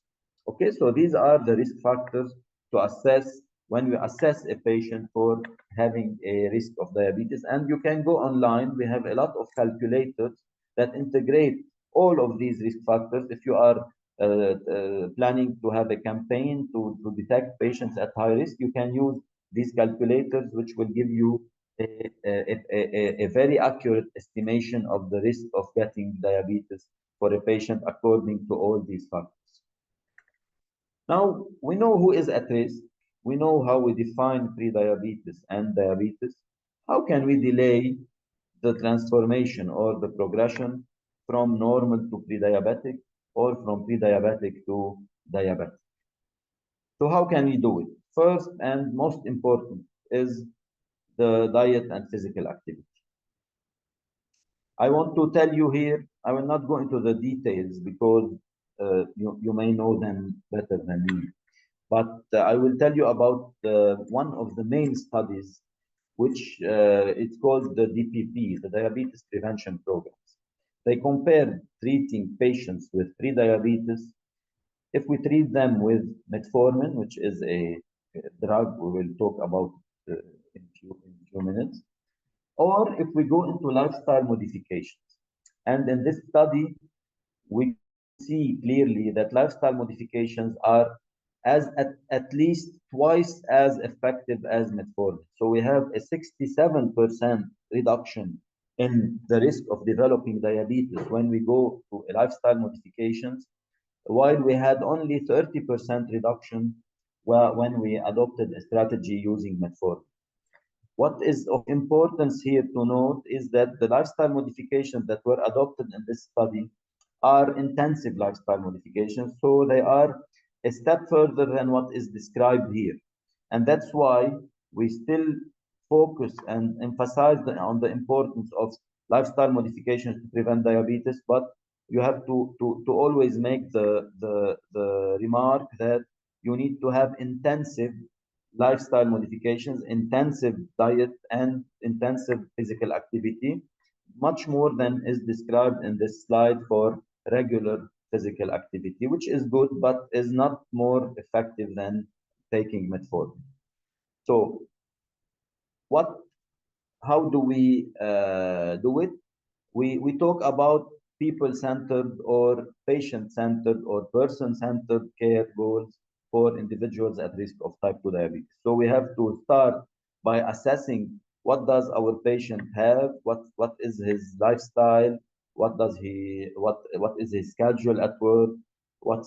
Okay, so these are the risk factors to assess when we assess a patient for having a risk of diabetes. And you can go online. We have a lot of calculators that integrate all of these risk factors. If you are planning to have a campaign to detect patients at high risk, you can use these calculators, which will give you a very accurate estimation of the risk of getting diabetes for a patient according to all these factors. Now, we know who is at risk. We know how we define pre-diabetes and diabetes. How can we delay the transformation or the progression from normal to pre-diabetic or from pre-diabetic to diabetic? So how can we do it? First and most important is the diet and physical activity. I want to tell you here, I will not go into the details because you may know them better than me. But I will tell you about one of the main studies, which it's called the DPP, the Diabetes Prevention Programs. They compared treating patients with pre-diabetes. If we treat them with metformin, which is a drug we will talk about in a few minutes, or if we go into lifestyle modifications. And in this study, we see clearly that lifestyle modifications are at least twice as effective as metformin. So we have a 67% reduction in the risk of developing diabetes when we go to lifestyle modifications, while we had only 30% reduction when we adopted a strategy using metformin. What is of importance here to note is that the lifestyle modifications that were adopted in this study are intensive lifestyle modifications, so they are a step further than what is described here. And that's why we still focus and emphasize on the importance of lifestyle modifications to prevent diabetes, but you have to always make the remark that you need to have intensive lifestyle modifications, intensive diet, and intensive physical activity, much more than is described in this slide for regular physical activity, which is good, but is not more effective than taking metformin. So how do we do it? We talk about people-centered or patient-centered or person-centered care goals for individuals at risk of type 2 diabetes. So we have to start by assessing what does our patient have, what is his lifestyle, what is his schedule at work, what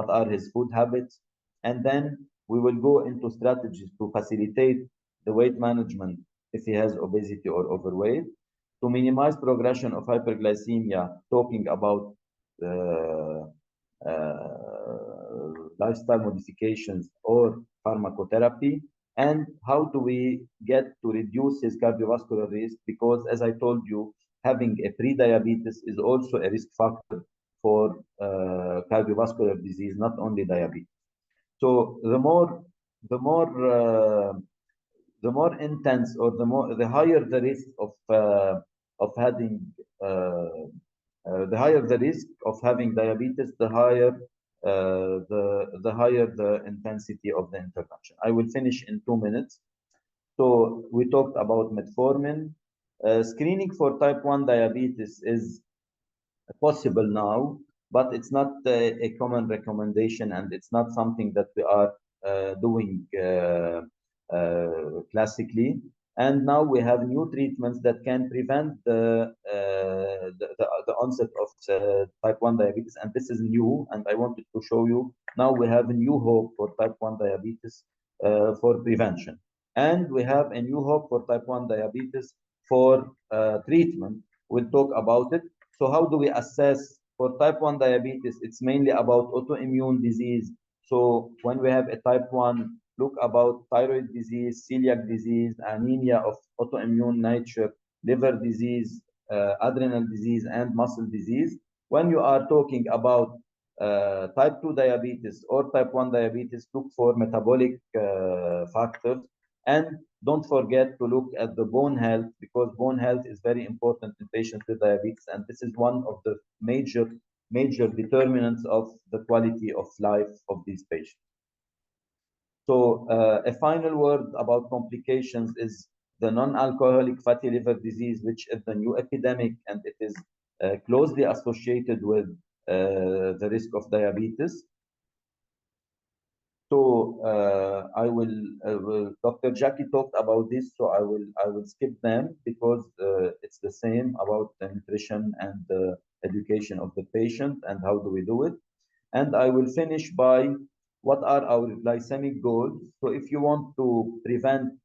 are his food habits, and then we will go into strategies to facilitate the weight management if he has obesity or overweight, to minimize progression of hyperglycemia, talking about lifestyle modifications or pharmacotherapy, and how do we get to reduce his cardiovascular risk, because as I told you, having a pre-diabetes is also a risk factor for cardiovascular disease, not only diabetes. So the more intense or the higher the risk of having the higher the risk of having diabetes, the higher the intensity of the intervention. I will finish in 2 minutes. So we talked about metformin. Screening for type 1 diabetes is possible now, but it's not a common recommendation, and it's not something that we are doing classically. And now we have new treatments that can prevent the onset of type 1 diabetes, and this is new, and I wanted to show you. Now we have a new hope for type 1 diabetes for prevention. And we have a new hope for type 1 diabetes for treatment. We'll talk about it. So how do we assess for type 1 diabetes? It's mainly about autoimmune disease. So when we have a type 1, look about thyroid disease, celiac disease, anemia of autoimmune nature, liver disease, adrenal disease, and muscle disease. When you are talking about type 2 diabetes or type 1 diabetes, look for metabolic factors. And don't forget to look at the bone health, because bone health is very important in patients with diabetes, and this is one of the major determinants of the quality of life of these patients. So a final word about complications is the non-alcoholic fatty liver disease, which is the new epidemic, and it is closely associated with the risk of diabetes. So Dr. Jackie talked about this, so I will skip them because it's the same about the nutrition and the education of the patient and how do we do it. And I will finish by what are our glycemic goals. So if you want to prevent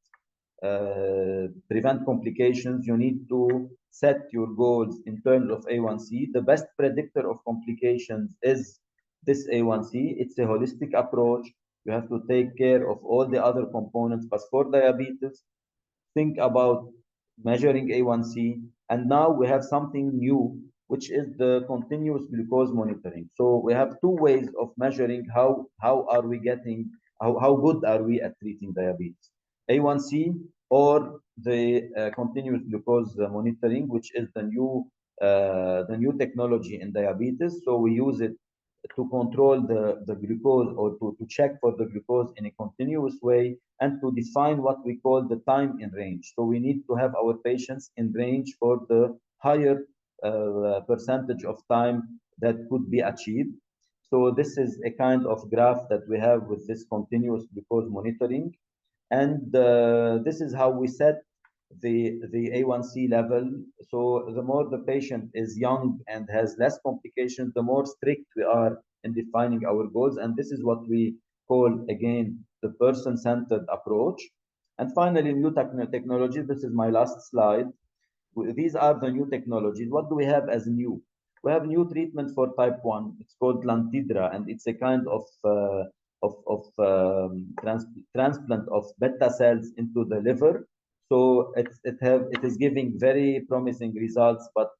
complications, you need to set your goals in terms of A1C. The best predictor of complications is this A1C. It's a holistic approach. You have to take care of all the other components, but for diabetes, think about measuring A1C. And now we have something new, which is the continuous glucose monitoring. So we have two ways of measuring how are we getting, how good are we at treating diabetes. A1C or the continuous glucose monitoring, which is the new technology in diabetes. So we use it to control the glucose or to check for the glucose in a continuous way and to define what we call the time in range. So we need to have our patients in range for the higher percentage of time that could be achieved. So this is a kind of graph that we have with this continuous glucose monitoring. And this is how we set the A1C level. So the more the patient is young and has less complications, the more strict we are in defining our goals. And this is what we call, again, the person-centered approach. And finally, new technologies. This is my last slide. These are the new technologies. What do we have as new? We have new treatment for type 1. It's called Lantidra, and it's a kind of transplant of beta cells into the liver. So it is giving very promising results, but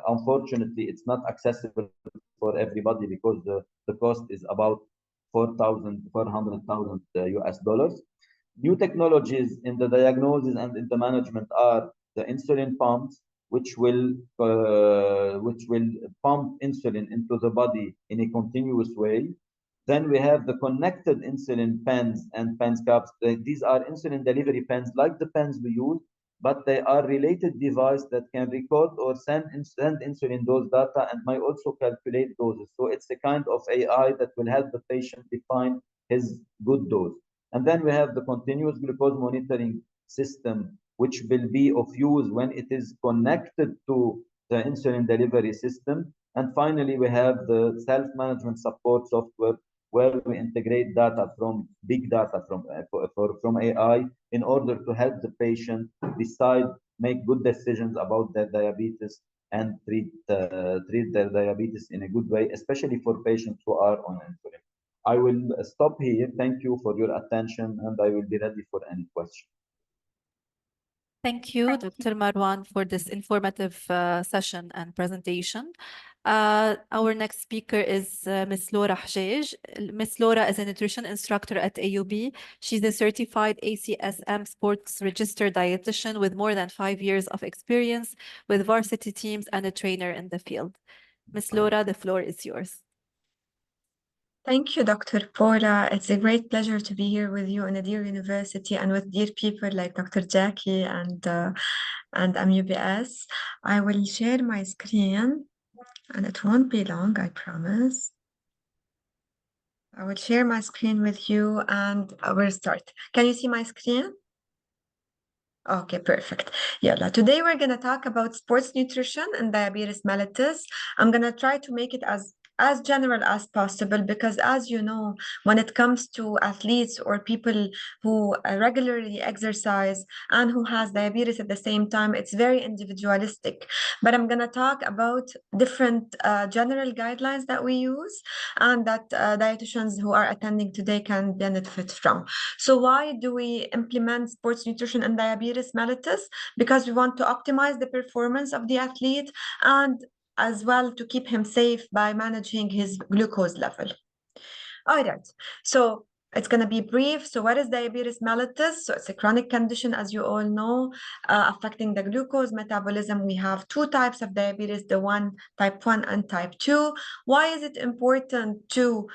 unfortunately, it's not accessible for everybody because the cost is about $400,000 US dollars. New technologies in the diagnosis and in the management are the insulin pumps, which will pump insulin into the body in a continuous way. Then we have the connected insulin pens and pens caps. These are insulin delivery pens like the pens we use, but they are related device that can record or send insulin dose data and might also calculate doses. So it's a kind of AI that will help the patient define his good dose. And then we have the continuous glucose monitoring system, which will be of use when it is connected to the insulin delivery system. And finally, we have the self-management support software, where we integrate data from big data from AI in order to help the patient decide, make good decisions about their diabetes and treat their diabetes in a good way, especially for patients who are on insulin. I will stop here. Thank you for your attention, and I will be ready for any questions. Thank you, Dr. Marwan, for this informative session and presentation. Our next speaker is Ms. Laura Hajej. Ms. Laura is a nutrition instructor at AUB. She's a certified ACSM sports registered dietitian with more than 5 years of experience with varsity teams and a trainer in the field. Ms. Laura, the floor is yours. Thank you, Dr. Paula. It's a great pleasure to be here with you in a dear university and with dear people like Dr. Jackie and MUBS. I will share my screen, and it won't be long, I promise. I will share my screen with you, and I will start. Can you see my screen? Okay, perfect. Yeah, today we're going to talk about sports nutrition and diabetes mellitus. I'm going to try to make it as general as possible, because as you know, when it comes to athletes or people who regularly exercise and who has diabetes at the same time, it's very individualistic. But I'm going to talk about different general guidelines that we use and that dietitians who are attending today can benefit from. So why do we implement sports nutrition and diabetes mellitus? Because we want to optimize the performance of the athlete and as well to keep him safe by managing his glucose level. All right, so It's going to be brief. So what is diabetes mellitus? So it's a chronic condition, as you all know, affecting the glucose metabolism. We have two types of diabetes, the one type 1 and type 2. Why is it important to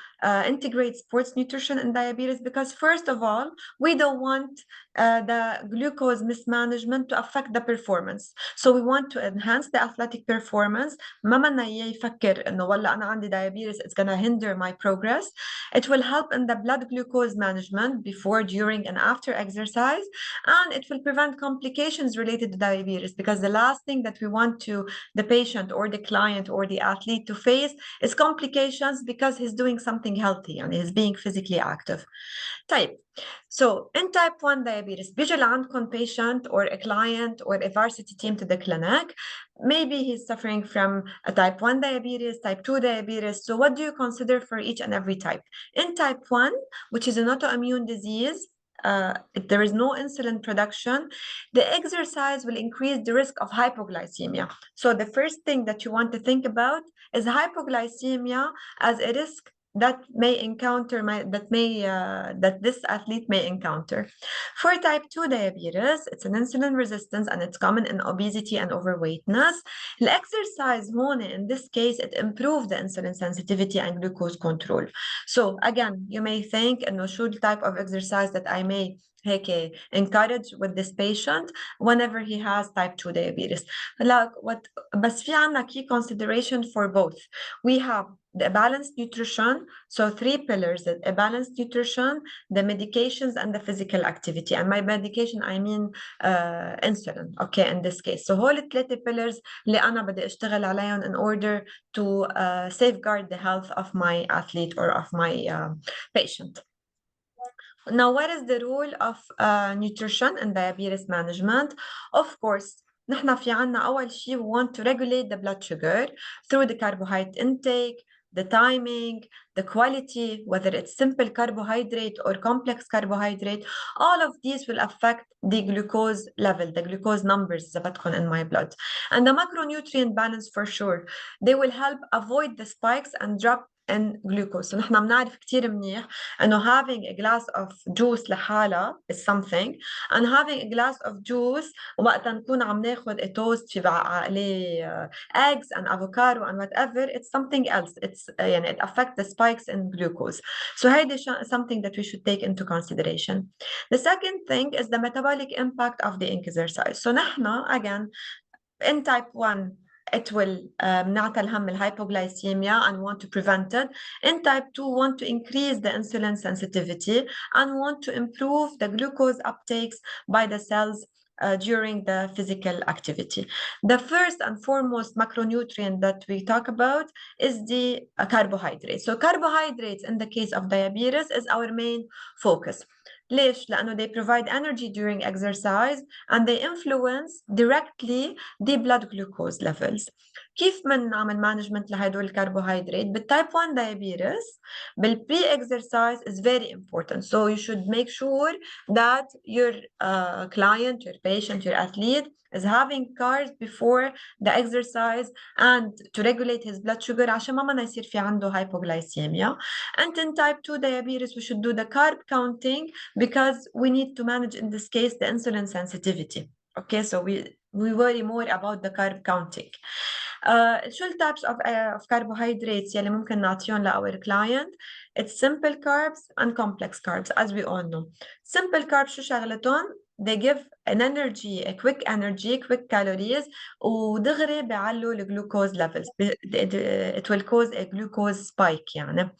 integrate sports nutrition in diabetes? Because first of all, we don't want the glucose mismanagement to affect the performance. So we want to enhance the athletic performance. ما بدنا إياه يفكر إنه والله أنا عندي diabetes, it's going to hinder my progress. It will help in the blood glucose management before, during, and after exercise, and it will prevent complications related to diabetes, because the last thing that we want to the patient or the client or the athlete to face is complications because he's doing something healthy and he's being physically active. Type. So in type 1 diabetes, بيجي لعندكم patient or a client or a varsity team to the clinic. Maybe he's suffering from a type 1 diabetes, type 2 diabetes. So what do you consider for each and every type? In type 1, which is an autoimmune disease, there is no insulin production, the exercise will increase the risk of hypoglycemia. So the first thing that you want to think about is hypoglycemia as a risk that this athlete may encounter. For type 2 diabetes, it's an insulin resistance and it's common in obesity and overweightness. The exercise هون, in this case, it improves the insulin sensitivity and glucose control. So again, you may think, إنه شو the type of exercise that I may encourage with this patient whenever he has type 2 diabetes. بس في عنا key consideration for both. We have the balanced nutrition, so 3 pillars: a balanced nutrition, the medications, and the physical activity. And by medication, I mean insulin, okay, in this case. So هول 3 pillars اللي أنا بدي أشتغل عليهم in order to safeguard the health of my athlete or of my patient. Now, what is the role of nutrition in diabetes management? Of course, نحن في عنا أول شيء we want to regulate the blood sugar through the carbohydrate intake, the timing, the quality, whether it's simple carbohydrate or complex carbohydrate. All of these will affect the glucose level, the glucose numbers in my blood. And the macronutrient balance, for sure, they will help avoid the spikes and drop in glucose. So نحن بنعرف كتير منيح إنه having a glass of juice لحالها is something, and having a glass of juice وقتها نكون عم ناخد a toast في عليه eggs and avocado and whatever, it's something else. It's it affects the spikes in glucose. So هيدي something that we should take into consideration. The second thing is the metabolic impact of the exercise. So نحن again in type 1, it will نعطي الهم hypoglycemia and want to prevent it. In type 2, want to increase the insulin sensitivity and want to improve the glucose uptakes by the cells during the physical activity. The first and foremost macronutrient that we talk about is the carbohydrates. So carbohydrates in the case of diabetes is our main focus. ليش؟ لأنه they provide energy during exercise and they influence directly the blood glucose levels. كيف بنعمل management لهدول الكربوهيدرات؟ بالtype 1 diabetes, pre-exercise is very important. So you should make sure that your client, your patient, your athlete is having carbs before the exercise and to regulate his blood sugar عشان ما يصير في عنده hypoglycemia. And in type 2 diabetes, we should do the carb counting because we need to manage, in this case, the insulin sensitivity. Okay, so we worry more about the carb counting. شو types of carbohydrates يلي ممكن نعطيهم لأور client? It's simple carbs and complex carbs, as we all know. Simple carbs شو شغلتهم؟ They give an energy, a quick energy, quick calories, ودغري بيعلوا the glucose levels. It will cause a glucose spike يعني.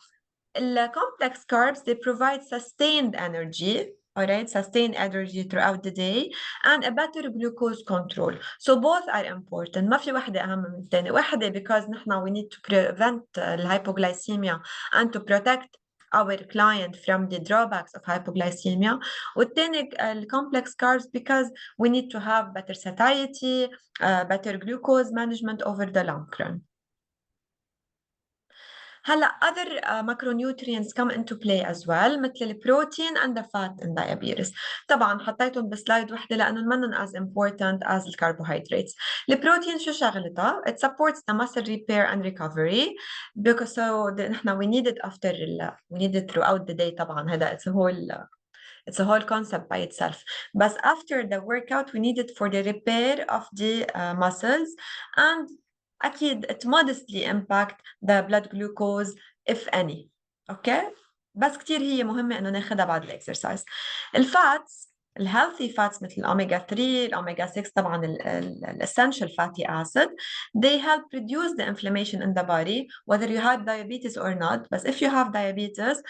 The complex carbs, they provide sustained energy, all right, sustained energy throughout the day and a better glucose control. So both are important. ما في واحدة أهم من الثانية. واحدة because نحن we need to prevent hypoglycemia and to protect our client from the drawbacks of hypoglycemia. والثاني complex carbs because we need to have better satiety, better glucose management over the long run. هلا other macronutrients come into play as well مثل البروتين and the fat in diabetes. طبعا حطيتهم بسلايد وحده لانهم منن as important as الكربوهيدراتس. البروتين شو شغلتها؟ It supports the muscle repair and recovery because نحن we need it after we need it throughout the day. طبعا هذا it's a whole concept by itself. But after the workout, we need it for the repair of the muscles, and أكيد it modestly impact the blood glucose if any. Okay? بس كتير هي مهمة إنه ناخدها بعد الإكسرسايز. الفاتس الهيلثي فاتس مثل الأوميجا 3 الأوميجا 6 طبعا essential fatty acid they help reduce the inflammation in the body whether you have diabetes or not. But if you have diabetes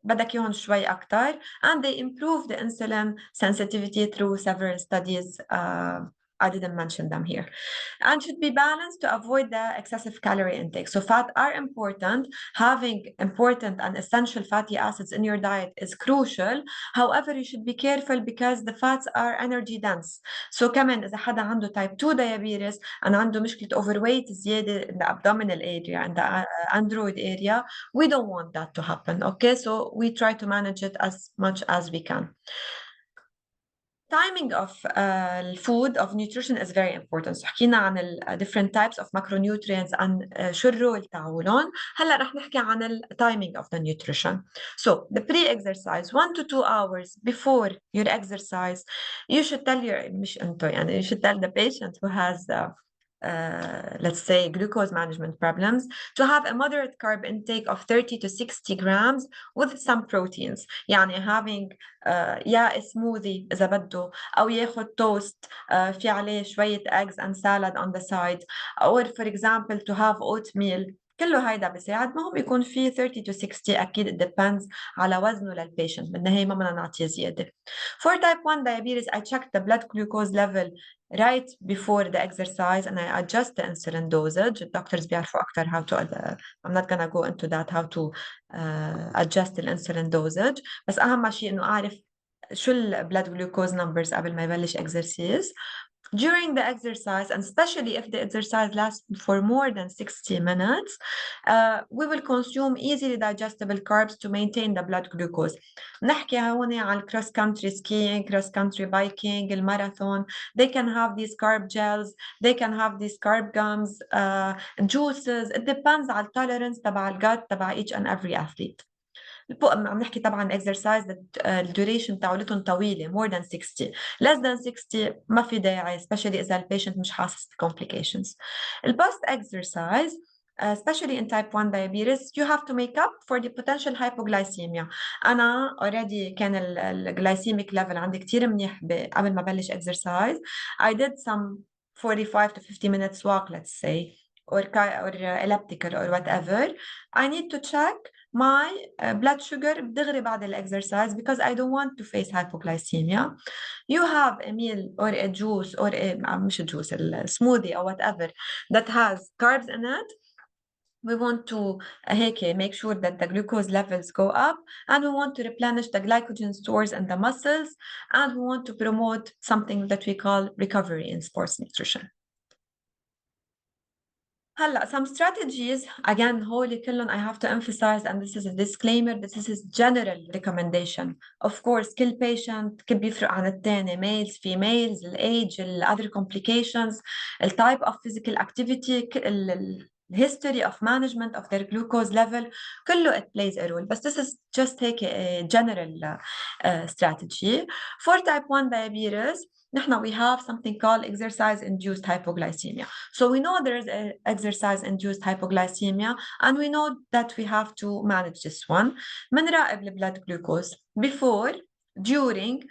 بدك يهون شوي أكتر and they improve the insulin sensitivity through several studies. I didn't mention them here. And should be balanced to avoid the excessive calorie intake. So fat are important. Having important and essential fatty acids in your diet is crucial. However, you should be careful because the fats are energy dense. So كمان إذا حدا عنده type 2 diabetes and عنده مشكلة overweight زيادة in the abdominal area and the android area, we don't want that to happen. Okay, so we try to manage it as much as we can. Timing of food of nutrition is very important. So حكينا عن different types of macronutrients and شو الرول تاعولن. هلا رح نحكي عن timing of the nutrition. So the pre-exercise 1 to 2 hours before your exercise, you should tell you should tell the patient who has let's say glucose management problems to have a moderate carb intake of 30 to 60 grams with some proteins. يعني having يا smoothie إذا بده أو ياخد toast في عليه شوية eggs and salad on the side, or for example to have oatmeal. كله هيدا بيساعد. ما هو بيكون في 30 to 60 أكيد it depends على وزنه للبيشنت. بالنهاية ما بدنا نعطيه زيادة. For type 1 diabetes, I check the blood glucose level right before the exercise and I adjust the insulin dosage. Doctors بيعرفوا أكتر how to I'm not gonna go into that how to adjust the insulin dosage. بس أهم شيء إنه أعرف شو ال blood glucose numbers قبل ما يبلش exercise. During the exercise, and especially if the exercise lasts for more than 60 minutes, we will consume easily digestible carbs to maintain the blood glucose. نحكي هون على cross country skiing, cross country biking, الماراثون. They can have these carb gels, they can have these carb gums, juices. It depends على tolerance تبع الجات تبع each and every athlete. عم نحكي طبعا exercise الدوريشن تاعولتهم طويله more than 60. less than 60 ما في داعي especially اذا البيشنت مش حاسس complications. البوست exercise especially in type 1 diabetes you have to make up for the potential hypoglycemia. أنا already كان الglycemic level عندي كتير منيح قبل ما بلش exercise. I did some 45 to 50 minutes walk let's say or elliptical or whatever. I need to check my blood sugar دغري بعد الexercise because I don't want to face hypoglycemia. You have a meal or a juice or مش juice, a smoothie or whatever that has carbs in it. We want to make sure that the glucose levels go up and we want to replenish the glycogen stores in the muscles and we want to promote something that we call recovery in sports nutrition. هلا some strategies again هولي كلهم I have to emphasize and this is a disclaimer this is general recommendation. Of course كل patient كل بيفرق عن الثاني, males females, age, other complications, type of physical activity, history of management of their glucose level, كله it plays a role. But this is just take a general strategy. For type 1 diabetes we have something called exercise-induced hypoglycemia. So we know there is an exercise-induced hypoglycemia and we know that we have to manage this one. منراقب البلد glucose before, during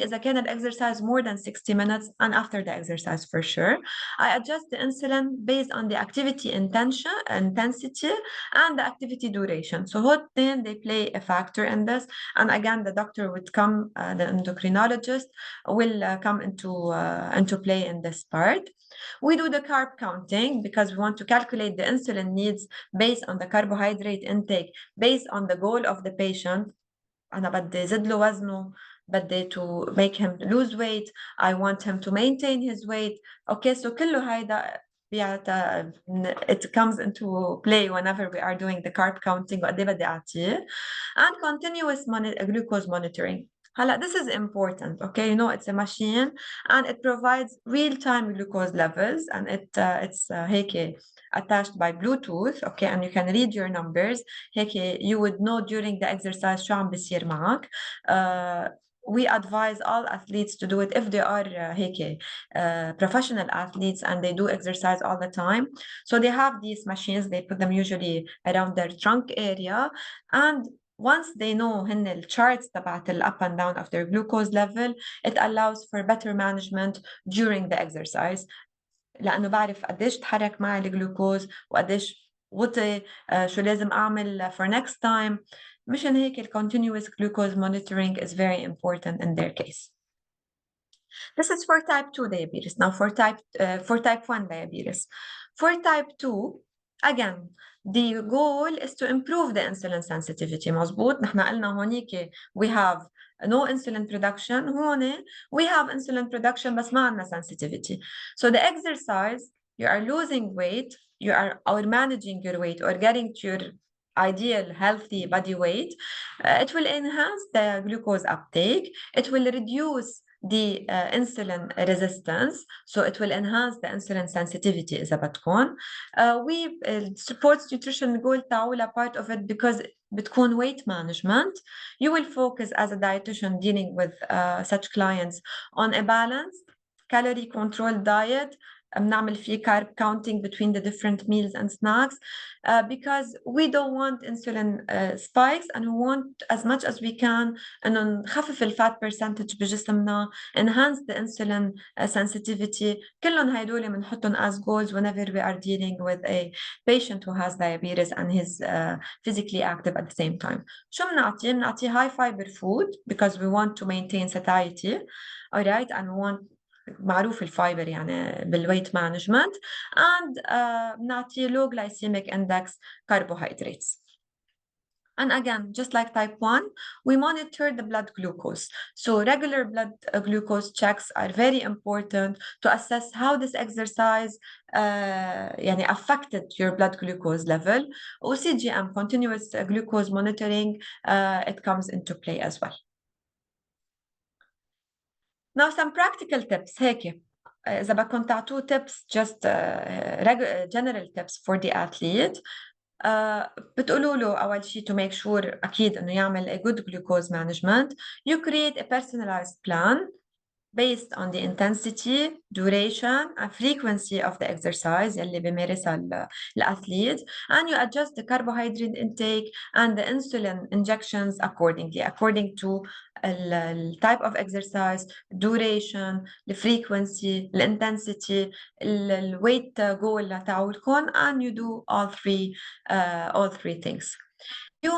إذا كان الexercise more than 60 minutes and after the exercise for sure. I adjust the insulin based on the activity intensity and the activity duration. So then they play a factor in this. And again, the doctor would come, the endocrinologist will come into play in this part. We do the carb counting because we want to calculate the insulin needs based on the carbohydrate intake, based on the goal of the patient. أنا بدي زد له وزنه, بدي to make him lose weight, I want him to maintain his weight. Okay, so كله هيدا it comes into play whenever we are doing the carb counting وقد إيه بدي أعطيه. And continuous glucose monitoring. This is important, okay? You know, it's a machine and it provides real-time glucose levels, and it's هيك attached by Bluetooth, okay? And you can read your numbers. هيك you would know during the exercise شو عم بيصير معك. We advise all athletes to do it if they are professional athletes and they do exercise all the time. So they have these machines, they put them usually around their trunk area, and once they know the charts تبعت the up and down of their glucose level, it allows for better management during the exercise. لأنه بعرف قديش تحرك معي الجلوكوز وقديش وطي شو لازم أعمل for next time. مشان هيك continuous glucose monitoring is very important in their case. This is for type 2 diabetes. Now for type 1 diabetes. For type 2, again, the goal is to improve the insulin sensitivity. مظبوط. نحن قلنا هونيك we have no insulin production. هون we have insulin production بس ما عندنا sensitivity. So the exercise, you are losing weight, you are or managing your weight or getting to your ideal healthy body weight. It will enhance the glucose uptake. It will reduce the insulin resistance, so it will enhance the insulin sensitivity إذا بدكم. We sports nutrition goal تاعولا part of it because بتكون weight management. You will focus as a dietitian dealing with such clients on a balanced calorie controlled diet. بنعمل فيه carb counting between the different meals and snacks because we don't want insulin spikes, and we want as much as we can إنه نخفف الفات percentage بجسمنا, enhance the insulin sensitivity. كلهم هيدول بنحطهم as goals whenever we are dealing with a patient who has diabetes and he's physically active at the same time. شو بنعطيه؟ بنعطيه high fiber food because we want to maintain satiety, all right, and we want معروف الفايبر يعني بالويت مانجمنت, and بنعطيه low glycemic index carbohydrates. And again, just like type 1, we monitor the blood glucose. So regular blood glucose checks are very important to assess how this exercise يعني affected your blood glucose level. OCGM, continuous glucose monitoring, it comes into play as well. Now some practical tips هيك إذا بدكم تعطوه tips, just general tips for the athlete. بتقولوا له أول شيء to make sure أكيد إنه يعمل a good glucose management. You create a personalized plan based on the intensity, duration, and frequency of the exercise اللي بيمارسها الأثليت, and you adjust the carbohydrate intake and the insulin injections accordingly, according to the type of exercise, duration, the frequency, the intensity, the weight goal تاعولكم, and you do all three things. You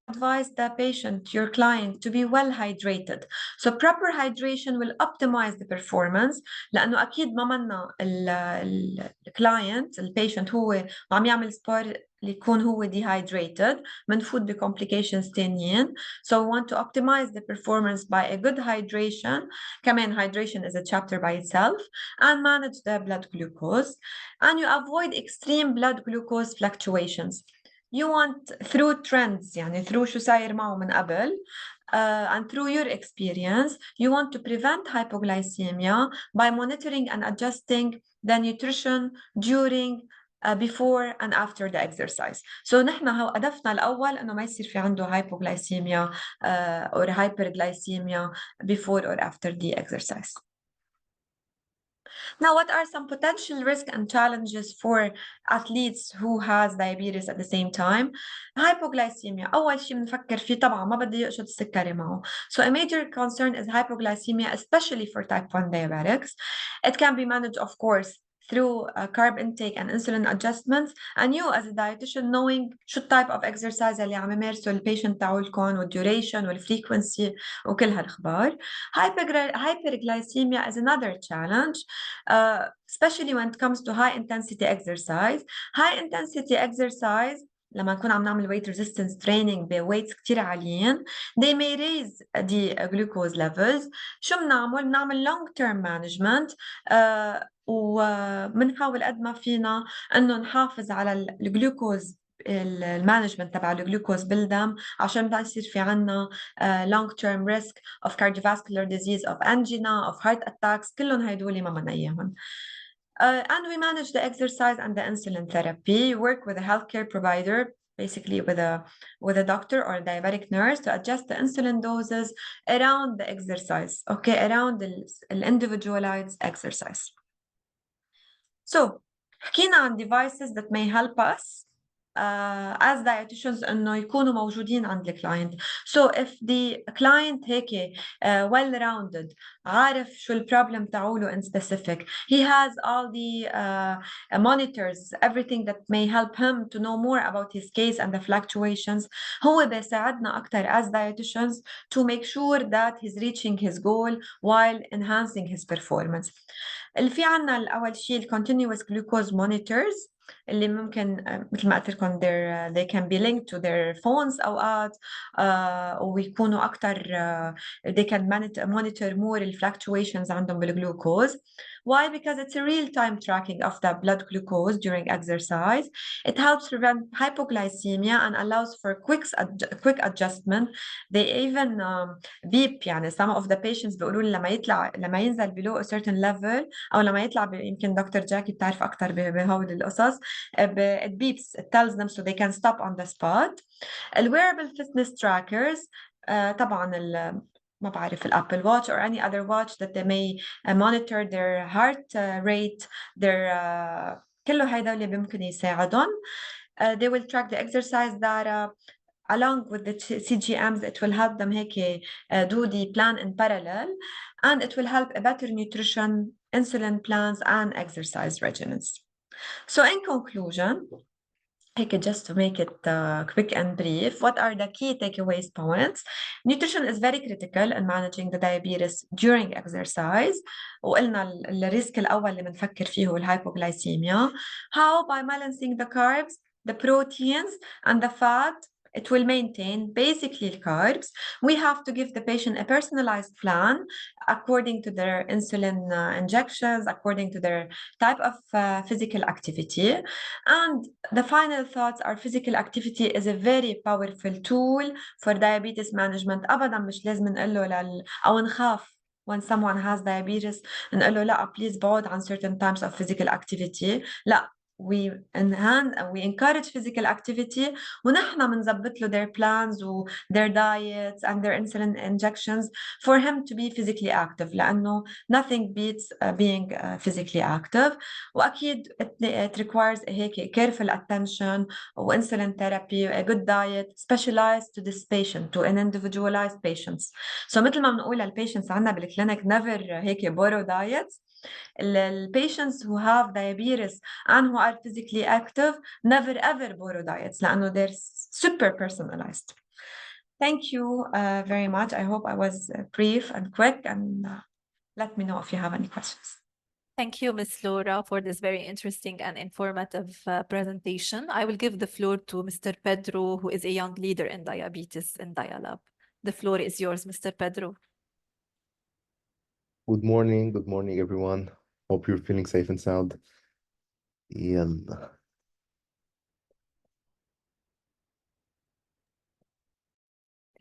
advise the patient, your client, to be well hydrated. So proper hydration will optimize the performance, لأنه أكيد ما منا الكلاينت البيشنت هو عم يعمل سبور ليكون هو dehydrated, منفوت بcomplications تانيين. So we want to optimize the performance by a good hydration. كمان hydration is a chapter by itself, and manage the blood glucose. And you avoid extreme blood glucose fluctuations. You want through trends, يعني through شو صاير معه من قبل, and through your experience, you want to prevent hypoglycemia by monitoring and adjusting the nutrition during, before and after the exercise. So نحن هدفنا الأول إنه ما يصير في عنده hypoglycemia or hyperglycemia before or after the exercise. Now, what are some potential risks and challenges for athletes who has diabetes at the same time? Hypoglycemia. أول شيء بنفكر فيه طبعا ما بدي يقشط السكري معه. So a major concern is hypoglycemia, especially for type 1 diabetics. It can be managed, of course, through carb intake and insulin adjustments, and you as a dietitian knowing شو type of exercise اللي عم يمارسه البيشنت تاعولكم والduration والfrequency وكل هالأخبار. Hyperglycemia is another challenge, especially when it comes to high intensity exercise. High intensity exercise لما نكون عم نعمل weight resistance training بويتس كتير عاليين they may raise the glucose levels. شو بنعمل long term management وبنحاول قد ما فينا انه نحافظ على الجلوكوز المانجمنت تبع الجلوكوز بالدم عشان ما يصير في عنا long term risk of cardiovascular disease, of angina, of heart attacks. كلهم هيدول ما بدنا اياهم. And we manage the exercise and the insulin therapy, work with a healthcare provider, basically with a doctor or a diabetic nurse to adjust the insulin doses around the exercise, okay, around the individualized exercise. So, حكينا عن devices that may help us as dietitians إنه يكونوا موجودين عند الكلاينت. So if the client هيك well-rounded عارف شو البروبلم تاعوله in specific, he has all the monitors, everything that may help him to know more about his case and the fluctuations, هو بيساعدنا أكتر as dietitians to make sure that he's reaching his goal while enhancing his performance. اللي في عنا الأول شيء continuous glucose monitors اللي ممكن مثل ما قلت لكم they can be linked to their phones أوقات ويكونوا أكتر they can monitor more the fluctuations عندهم بالجلوكوز. Why? Because it's a real-time tracking of the blood glucose during exercise. It helps prevent hypoglycemia and allows for quick adjustment. They even beep. يعني some of the patients بيقولوا لي لما ينزل below a certain level أو لما يطلع يمكن دكتور جاكي بتعرف أكتر بهول القصص. It beeps, it tells them so they can stop on the spot. Wearable fitness trackers طبعا ما بعرف الابل watch or any other watch that they may monitor their heart rate, their كله هيدا بيمكن يساعدهم. They will track the exercise data along with the CGMs. It will help them هيك do the plan in parallel, and it will help a better nutrition, insulin plans and exercise regimens. So in conclusion, just to make it quick and brief, what are the key takeaways points? Nutrition is very critical in managing the diabetes during exercise. وقلنا الريسك الأول اللي بنفكر فيه هو الهايبوغلايسيميا. How? By balancing the carbs, the proteins and the fat. It will maintain basically carbs. We have to give the patient a personalized plan according to their insulin injections, according to their type of physical activity. And the final thoughts are physical activity is a very powerful tool for diabetes management. أبدا مش لازم نقول له أو نخاف when someone has diabetes نقول له لا please بعد عن certain types of physical activity. لا, we encourage physical activity ونحن بنظبط له their plans و their diets and their insulin injections for him to be physically active لأنه nothing beats being physically active. وأكيد it requires هيك careful attention و insulin therapy, a good diet specialized to this patient, to an individualized patients. So مثل ما بنقول للpatients عنا بالكلينيك never هيك borrow diets. The patients who have diabetes and who are physically active never ever borrow diets لأنه they're super personalized. Thank you very much. I hope I was brief and quick, and let me know if you have any questions. Thank you, Ms. Laura, for this very interesting and informative presentation. I will give the floor to Mr. Pedro, who is a young leader in diabetes in Dialab. The floor is yours, Mr. Pedro. Good morning, everyone. Hope you're feeling safe and sound. يلا.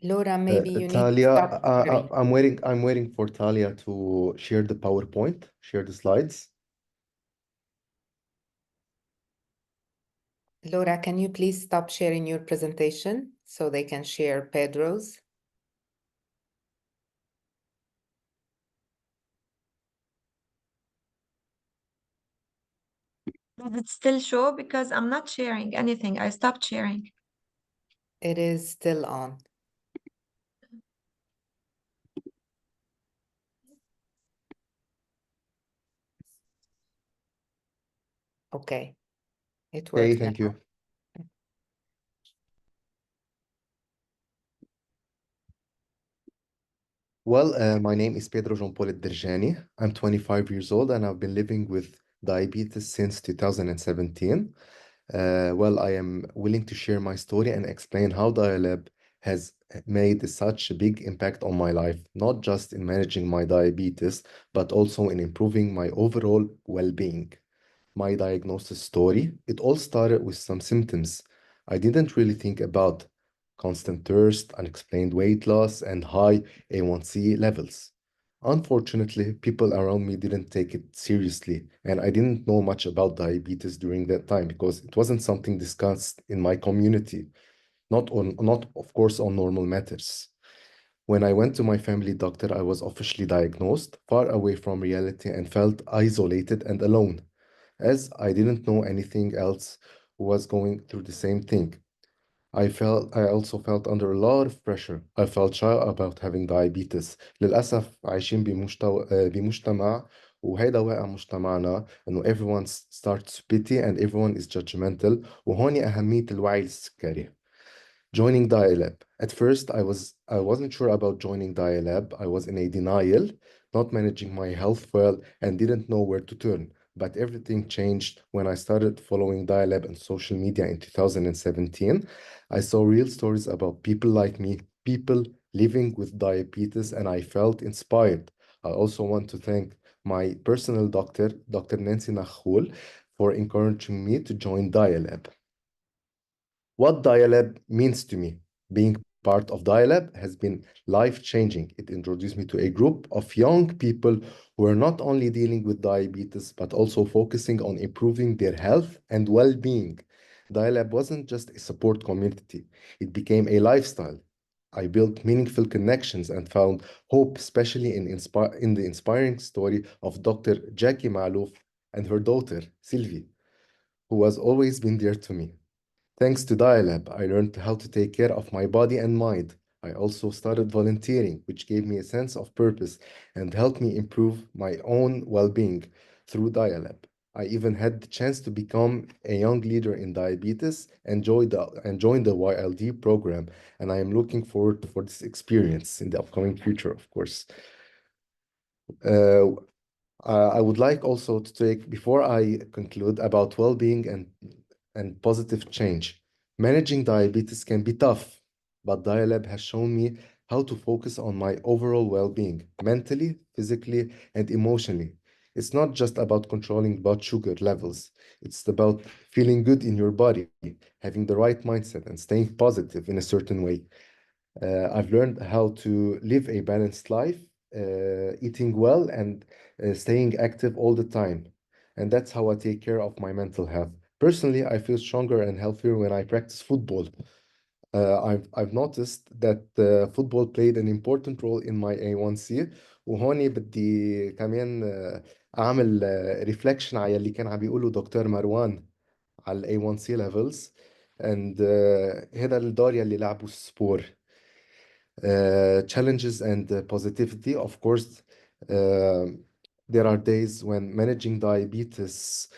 Laura, maybe you need to Talia, stop sharing. I'm waiting for Talia to share the PowerPoint, share the slides. Laura, can you please stop sharing your presentation so they can share Pedro's? Does it still show? Because I'm not sharing anything. I stopped sharing. It is still on. Okay, it works. Okay, thank now. you. Well, my name is Pedro Jean Paul Derjani. I'm 25 years old and I've been living with diabetes since 2017. Well, I am willing to share my story and explain how Dialab has made such a big impact on my life, not just in managing my diabetes, but also in improving my overall well-being. My diagnosis story, it all started with some symptoms. I didn't really think about constant thirst, unexplained weight loss, and high A1C levels. Unfortunately, people around me didn't take it seriously, and I didn't know much about diabetes during that time because it wasn't something discussed in my community, not of course on normal matters. When I went to my family doctor, I was officially diagnosed, far away from reality, and felt isolated and alone, as I didn't know anything else who was going through the same thing. I also felt under a lot of pressure. I felt shy about having diabetes. للأسف عايشين بمجتمع وهيدا واقع مجتمعنا إنه everyone starts pity and everyone is judgmental وهون أهمية الوعي السكري. Joining Dialab. At first, I wasn't sure about joining Dialab. I was in a denial, not managing my health well, and didn't know where to turn. But everything changed when I started following Dialab on social media in 2017. I saw real stories about people like me, people living with diabetes, and I felt inspired. I also want to thank my personal doctor, Dr. Nancy Nakhul, for encouraging me to join Dialab. What Dialab means to me. Being part of Dialab has been life-changing. It introduced me to a group of young people who are not only dealing with diabetes, but also focusing on improving their health and well-being. Dialab wasn't just a support community, it became a lifestyle. I built meaningful connections and found hope, especially in the inspiring story of Dr. Jackie Malouf and her daughter, Sylvie, who has always been there to me. Thanks to Dialab, I learned how to take care of my body and mind. I also started volunteering, which gave me a sense of purpose and helped me improve my own well-being through Dialab. I even had the chance to become a young leader in diabetes and join the YLD program, and I am looking forward for this experience in the upcoming future, of course. I would like also to take, before I conclude, about well-being and positive change. Managing diabetes can be tough, but Dialab has shown me how to focus on my overall well-being, mentally, physically, and emotionally. It's not just about controlling blood sugar levels. It's about feeling good in your body, having the right mindset, and staying positive in a certain way. I've learned how to live a balanced life, eating well, and staying active all the time. And that's how I take care of my mental health. Personally, I feel stronger and healthier when I practice football. I've noticed that football played an important role in my A1C. وهون بدي كمان أعمل reflection على اللي كان عم بيقوله دكتور مروان على ال A1C levels. And هذا الدور يلي لعبوا السبور. Challenges and positivity. Of course, there are days when managing diabetes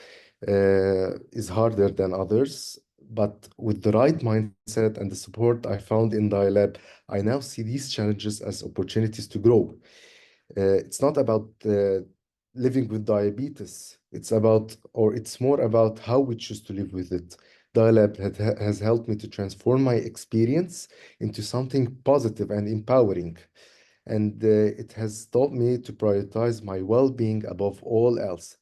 is harder than others, but with the right mindset and the support I found in Dialab, I now see these challenges as opportunities to grow. It's not about living with diabetes. It's more about how we choose to live with it. Dialab has helped me to transform my experience into something positive and empowering. And it has taught me to prioritize my well-being above all else.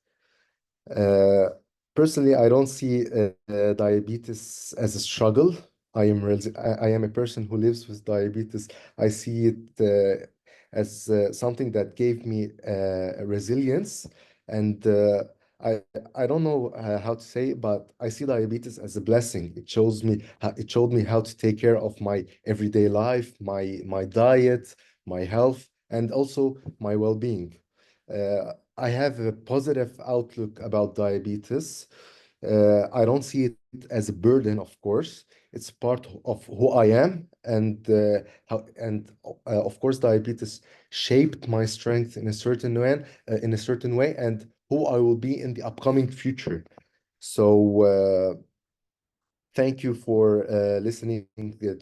Personally, I don't see diabetes as a struggle. I am a person who lives with diabetes. I see it as something that gave me resilience, and I don't know how to say it, but I see diabetes as a blessing. It showed me how to take care of my everyday life, my diet, my health, and also my well-being. I have a positive outlook about diabetes. I don't see it as a burden, of course. It's part of who I am, and of course, diabetes shaped my strength in a certain way, and who I will be in the upcoming future. So thank you for listening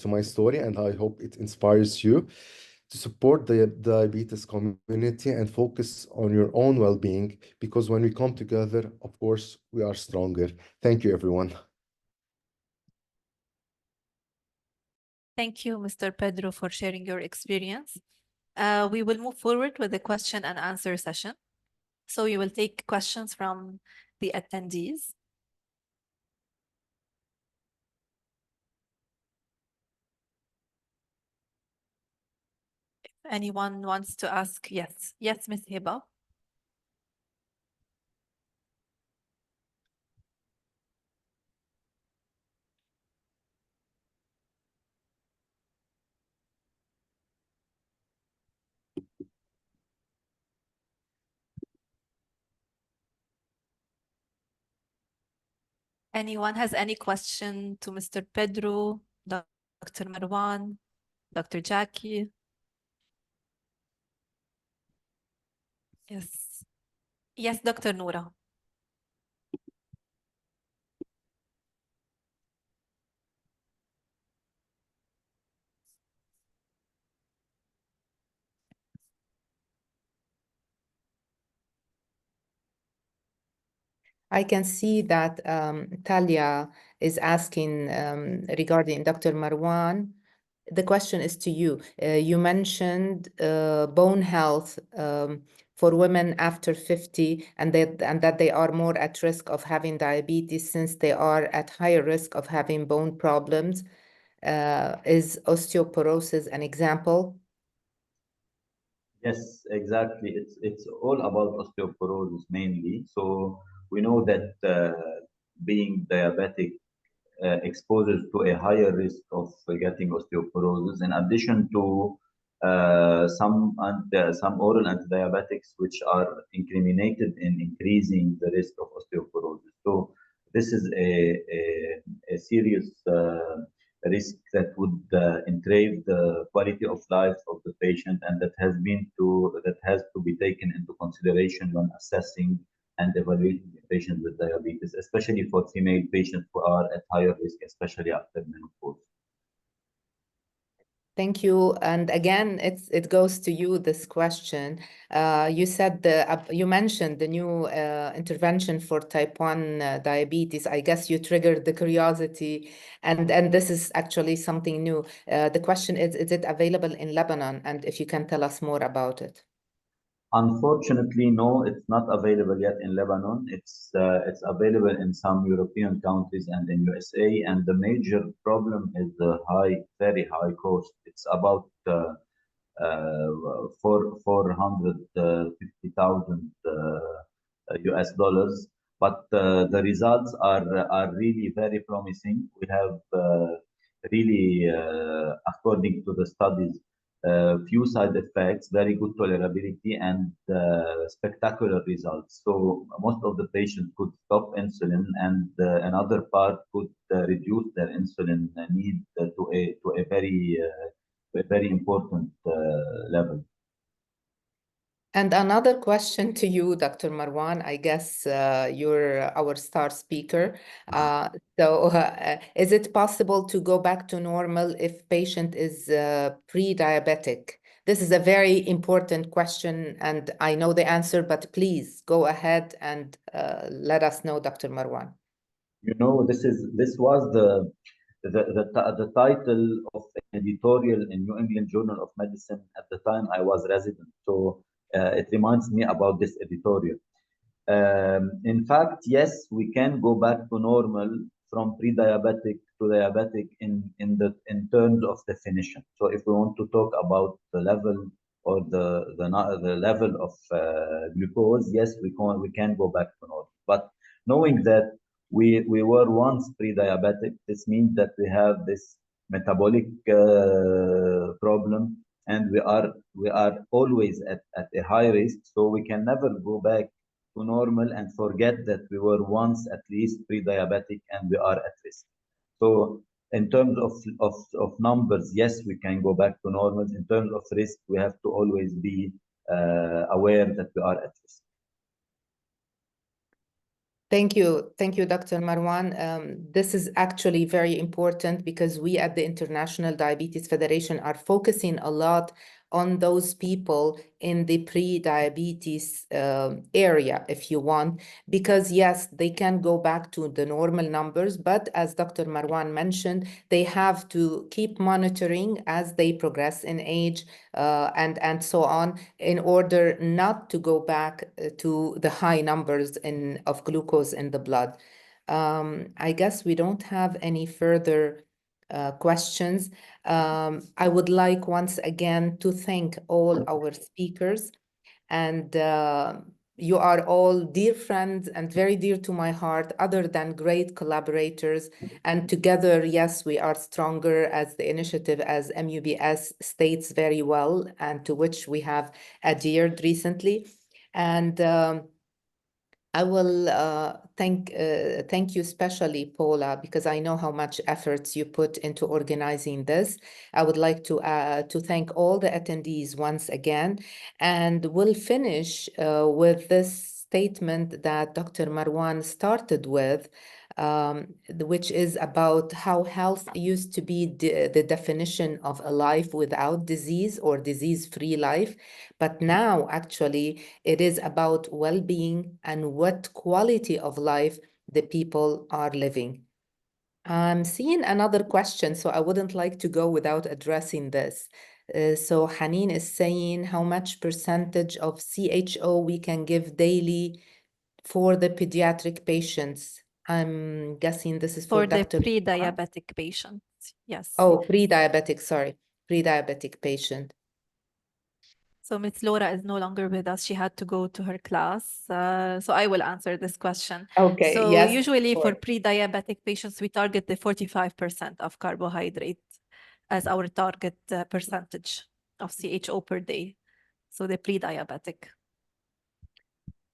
to my story, and I hope it inspires you to support the diabetes community and focus on your own well-being, because when we come together, of course, we are stronger. Thank you, everyone. Thank you, Mr. Pedro, for sharing your experience. We will move forward with the question and answer session. So we will take questions from the attendees. If anyone wants to ask, yes. Yes, Ms. Hiba. Anyone has any question to Mr. Pedro, Dr. Marwan, Dr. Jackie? Yes. Yes, Dr. Noura. I can see that Talia is asking regarding Dr. Marwan. The question is to you. You mentioned bone health for women after 50 and that they are more at risk of having diabetes since they are at higher risk of having bone problems. Is osteoporosis an example? Yes, exactly. It's all about osteoporosis mainly. So we know that being diabetic exposes to a higher risk of getting osteoporosis, in addition to some oral antidiabetics which are incriminated in increasing the risk of osteoporosis. So this is a serious risk that would entrave the quality of life of the patient, and that has to be taken into consideration when assessing and evaluating patients with diabetes, especially for female patients who are at higher risk, especially after menopause. Thank you. And again, it goes to you, this question. You said you mentioned the new intervention for type 1 diabetes. I guess you triggered the curiosity, and this is actually something new. The question is it available in Lebanon? And if you can tell us more about it. Unfortunately, no, it's not available yet in Lebanon. It's available in some European countries and in USA. And the major problem is the very high cost. It's about 450,000 US dollars. But the results are really very promising. We have really, according to the studies, few side effects, very good tolerability, and spectacular results. So most of the patients could stop insulin, and another part could reduce their insulin need to a very important level. And another question to you, Dr. Marwan. I guess you're our star speaker. Is it possible to go back to normal if patient is pre-diabetic? This is a very important question, and I know the answer, but please go ahead and let us know, Dr. Marwan. You know, this was the title of an editorial in New England Journal of Medicine at the time I was resident. So it reminds me about this editorial. In fact, yes, we can go back to normal from pre-diabetic to diabetic in terms of definition. So if we want to talk about the level or the level of glucose, yes, we can go back to normal. But knowing that we were once pre-diabetic, this means that we have this metabolic problem, and we are always at a high risk. So we can never go back to normal and forget that we were once at least pre-diabetic and we are at risk. So in terms of numbers, yes, we can go back to normal. In terms of risk, we have to always be aware that we are at risk. Thank you, Dr. Marwan. This is actually very important because we at the International Diabetes Federation are focusing a lot on those people in the pre-diabetes area, if you want, because yes, they can go back to the normal numbers, but as Dr. Marwan mentioned, they have to keep monitoring as they progress in age and so on, in order not to go back to the high numbers of glucose in the blood. I guess we don't have any further questions. I would like once again to thank all our speakers, and you are all dear friends and very dear to my heart, other than great collaborators. And together, yes, we are stronger, as the initiative, as MUBS states very well, and to which we have adhered recently. And I will thank you especially, Paula, because I know how much efforts you put into organizing this. I would like to thank all the attendees once again, and we'll finish with this statement that Dr. Marwan started with, which is about how health used to be the definition of a life without disease or disease-free life, but now actually it is about well-being and what quality of life the people are living. I'm seeing another question, so I wouldn't like to go without addressing this. So Haneen is saying how much percentage of CHO we can give daily for the pediatric patients. I'm guessing this is for For the Dr. pre-diabetic patients, yes. Oh, pre-diabetic, sorry, pre-diabetic patient. So Ms. Laura is no longer with us. She had to go to her class. So I will answer this question. Okay, So yes, usually for sure. pre-diabetic patients, we target the 45% of carbohydrate as our target percentage of CHO per day. So the pre-diabetic.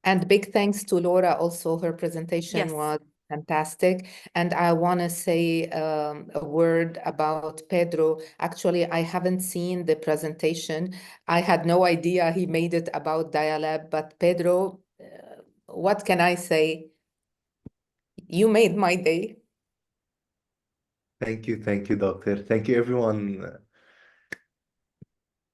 And big thanks to Laura also. Her presentation Yes. was fantastic. And I want to say a word about Pedro. Actually, I haven't seen the presentation. I had no idea he made it about Dialab, but Pedro, what can I say? You made my day. Thank you, doctor. Thank you, everyone.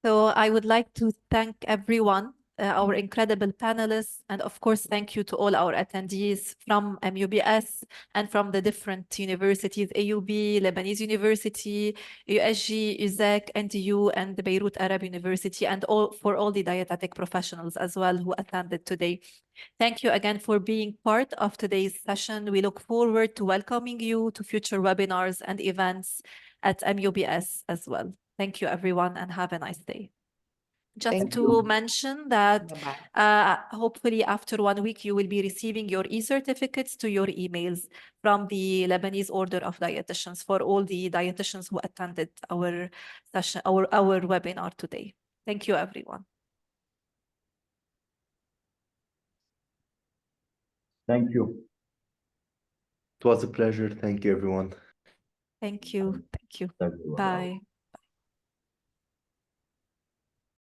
So I would like to thank everyone, our incredible panelists, and of course, thank you to all our attendees from MUBS and from the different universities, AUB, Lebanese University, USG, UZEC, NTU, and the Beirut Arab University, and for all the dietetic professionals as well who attended today. Thank you again for being part of today's session. We look forward to welcoming you to future webinars and events at MUBS as well. Thank you, everyone, and have a nice day. Just Thank to you. mention that Bye-bye. hopefully after 1 week, you will be receiving your e-certificates to your emails from the Lebanese Order of Dietitians for all the dietitians who attended our session, our webinar today. Thank you, everyone. Thank you. It was a pleasure. Thank you, everyone. Thank you. Thank you. Thank you. Bye.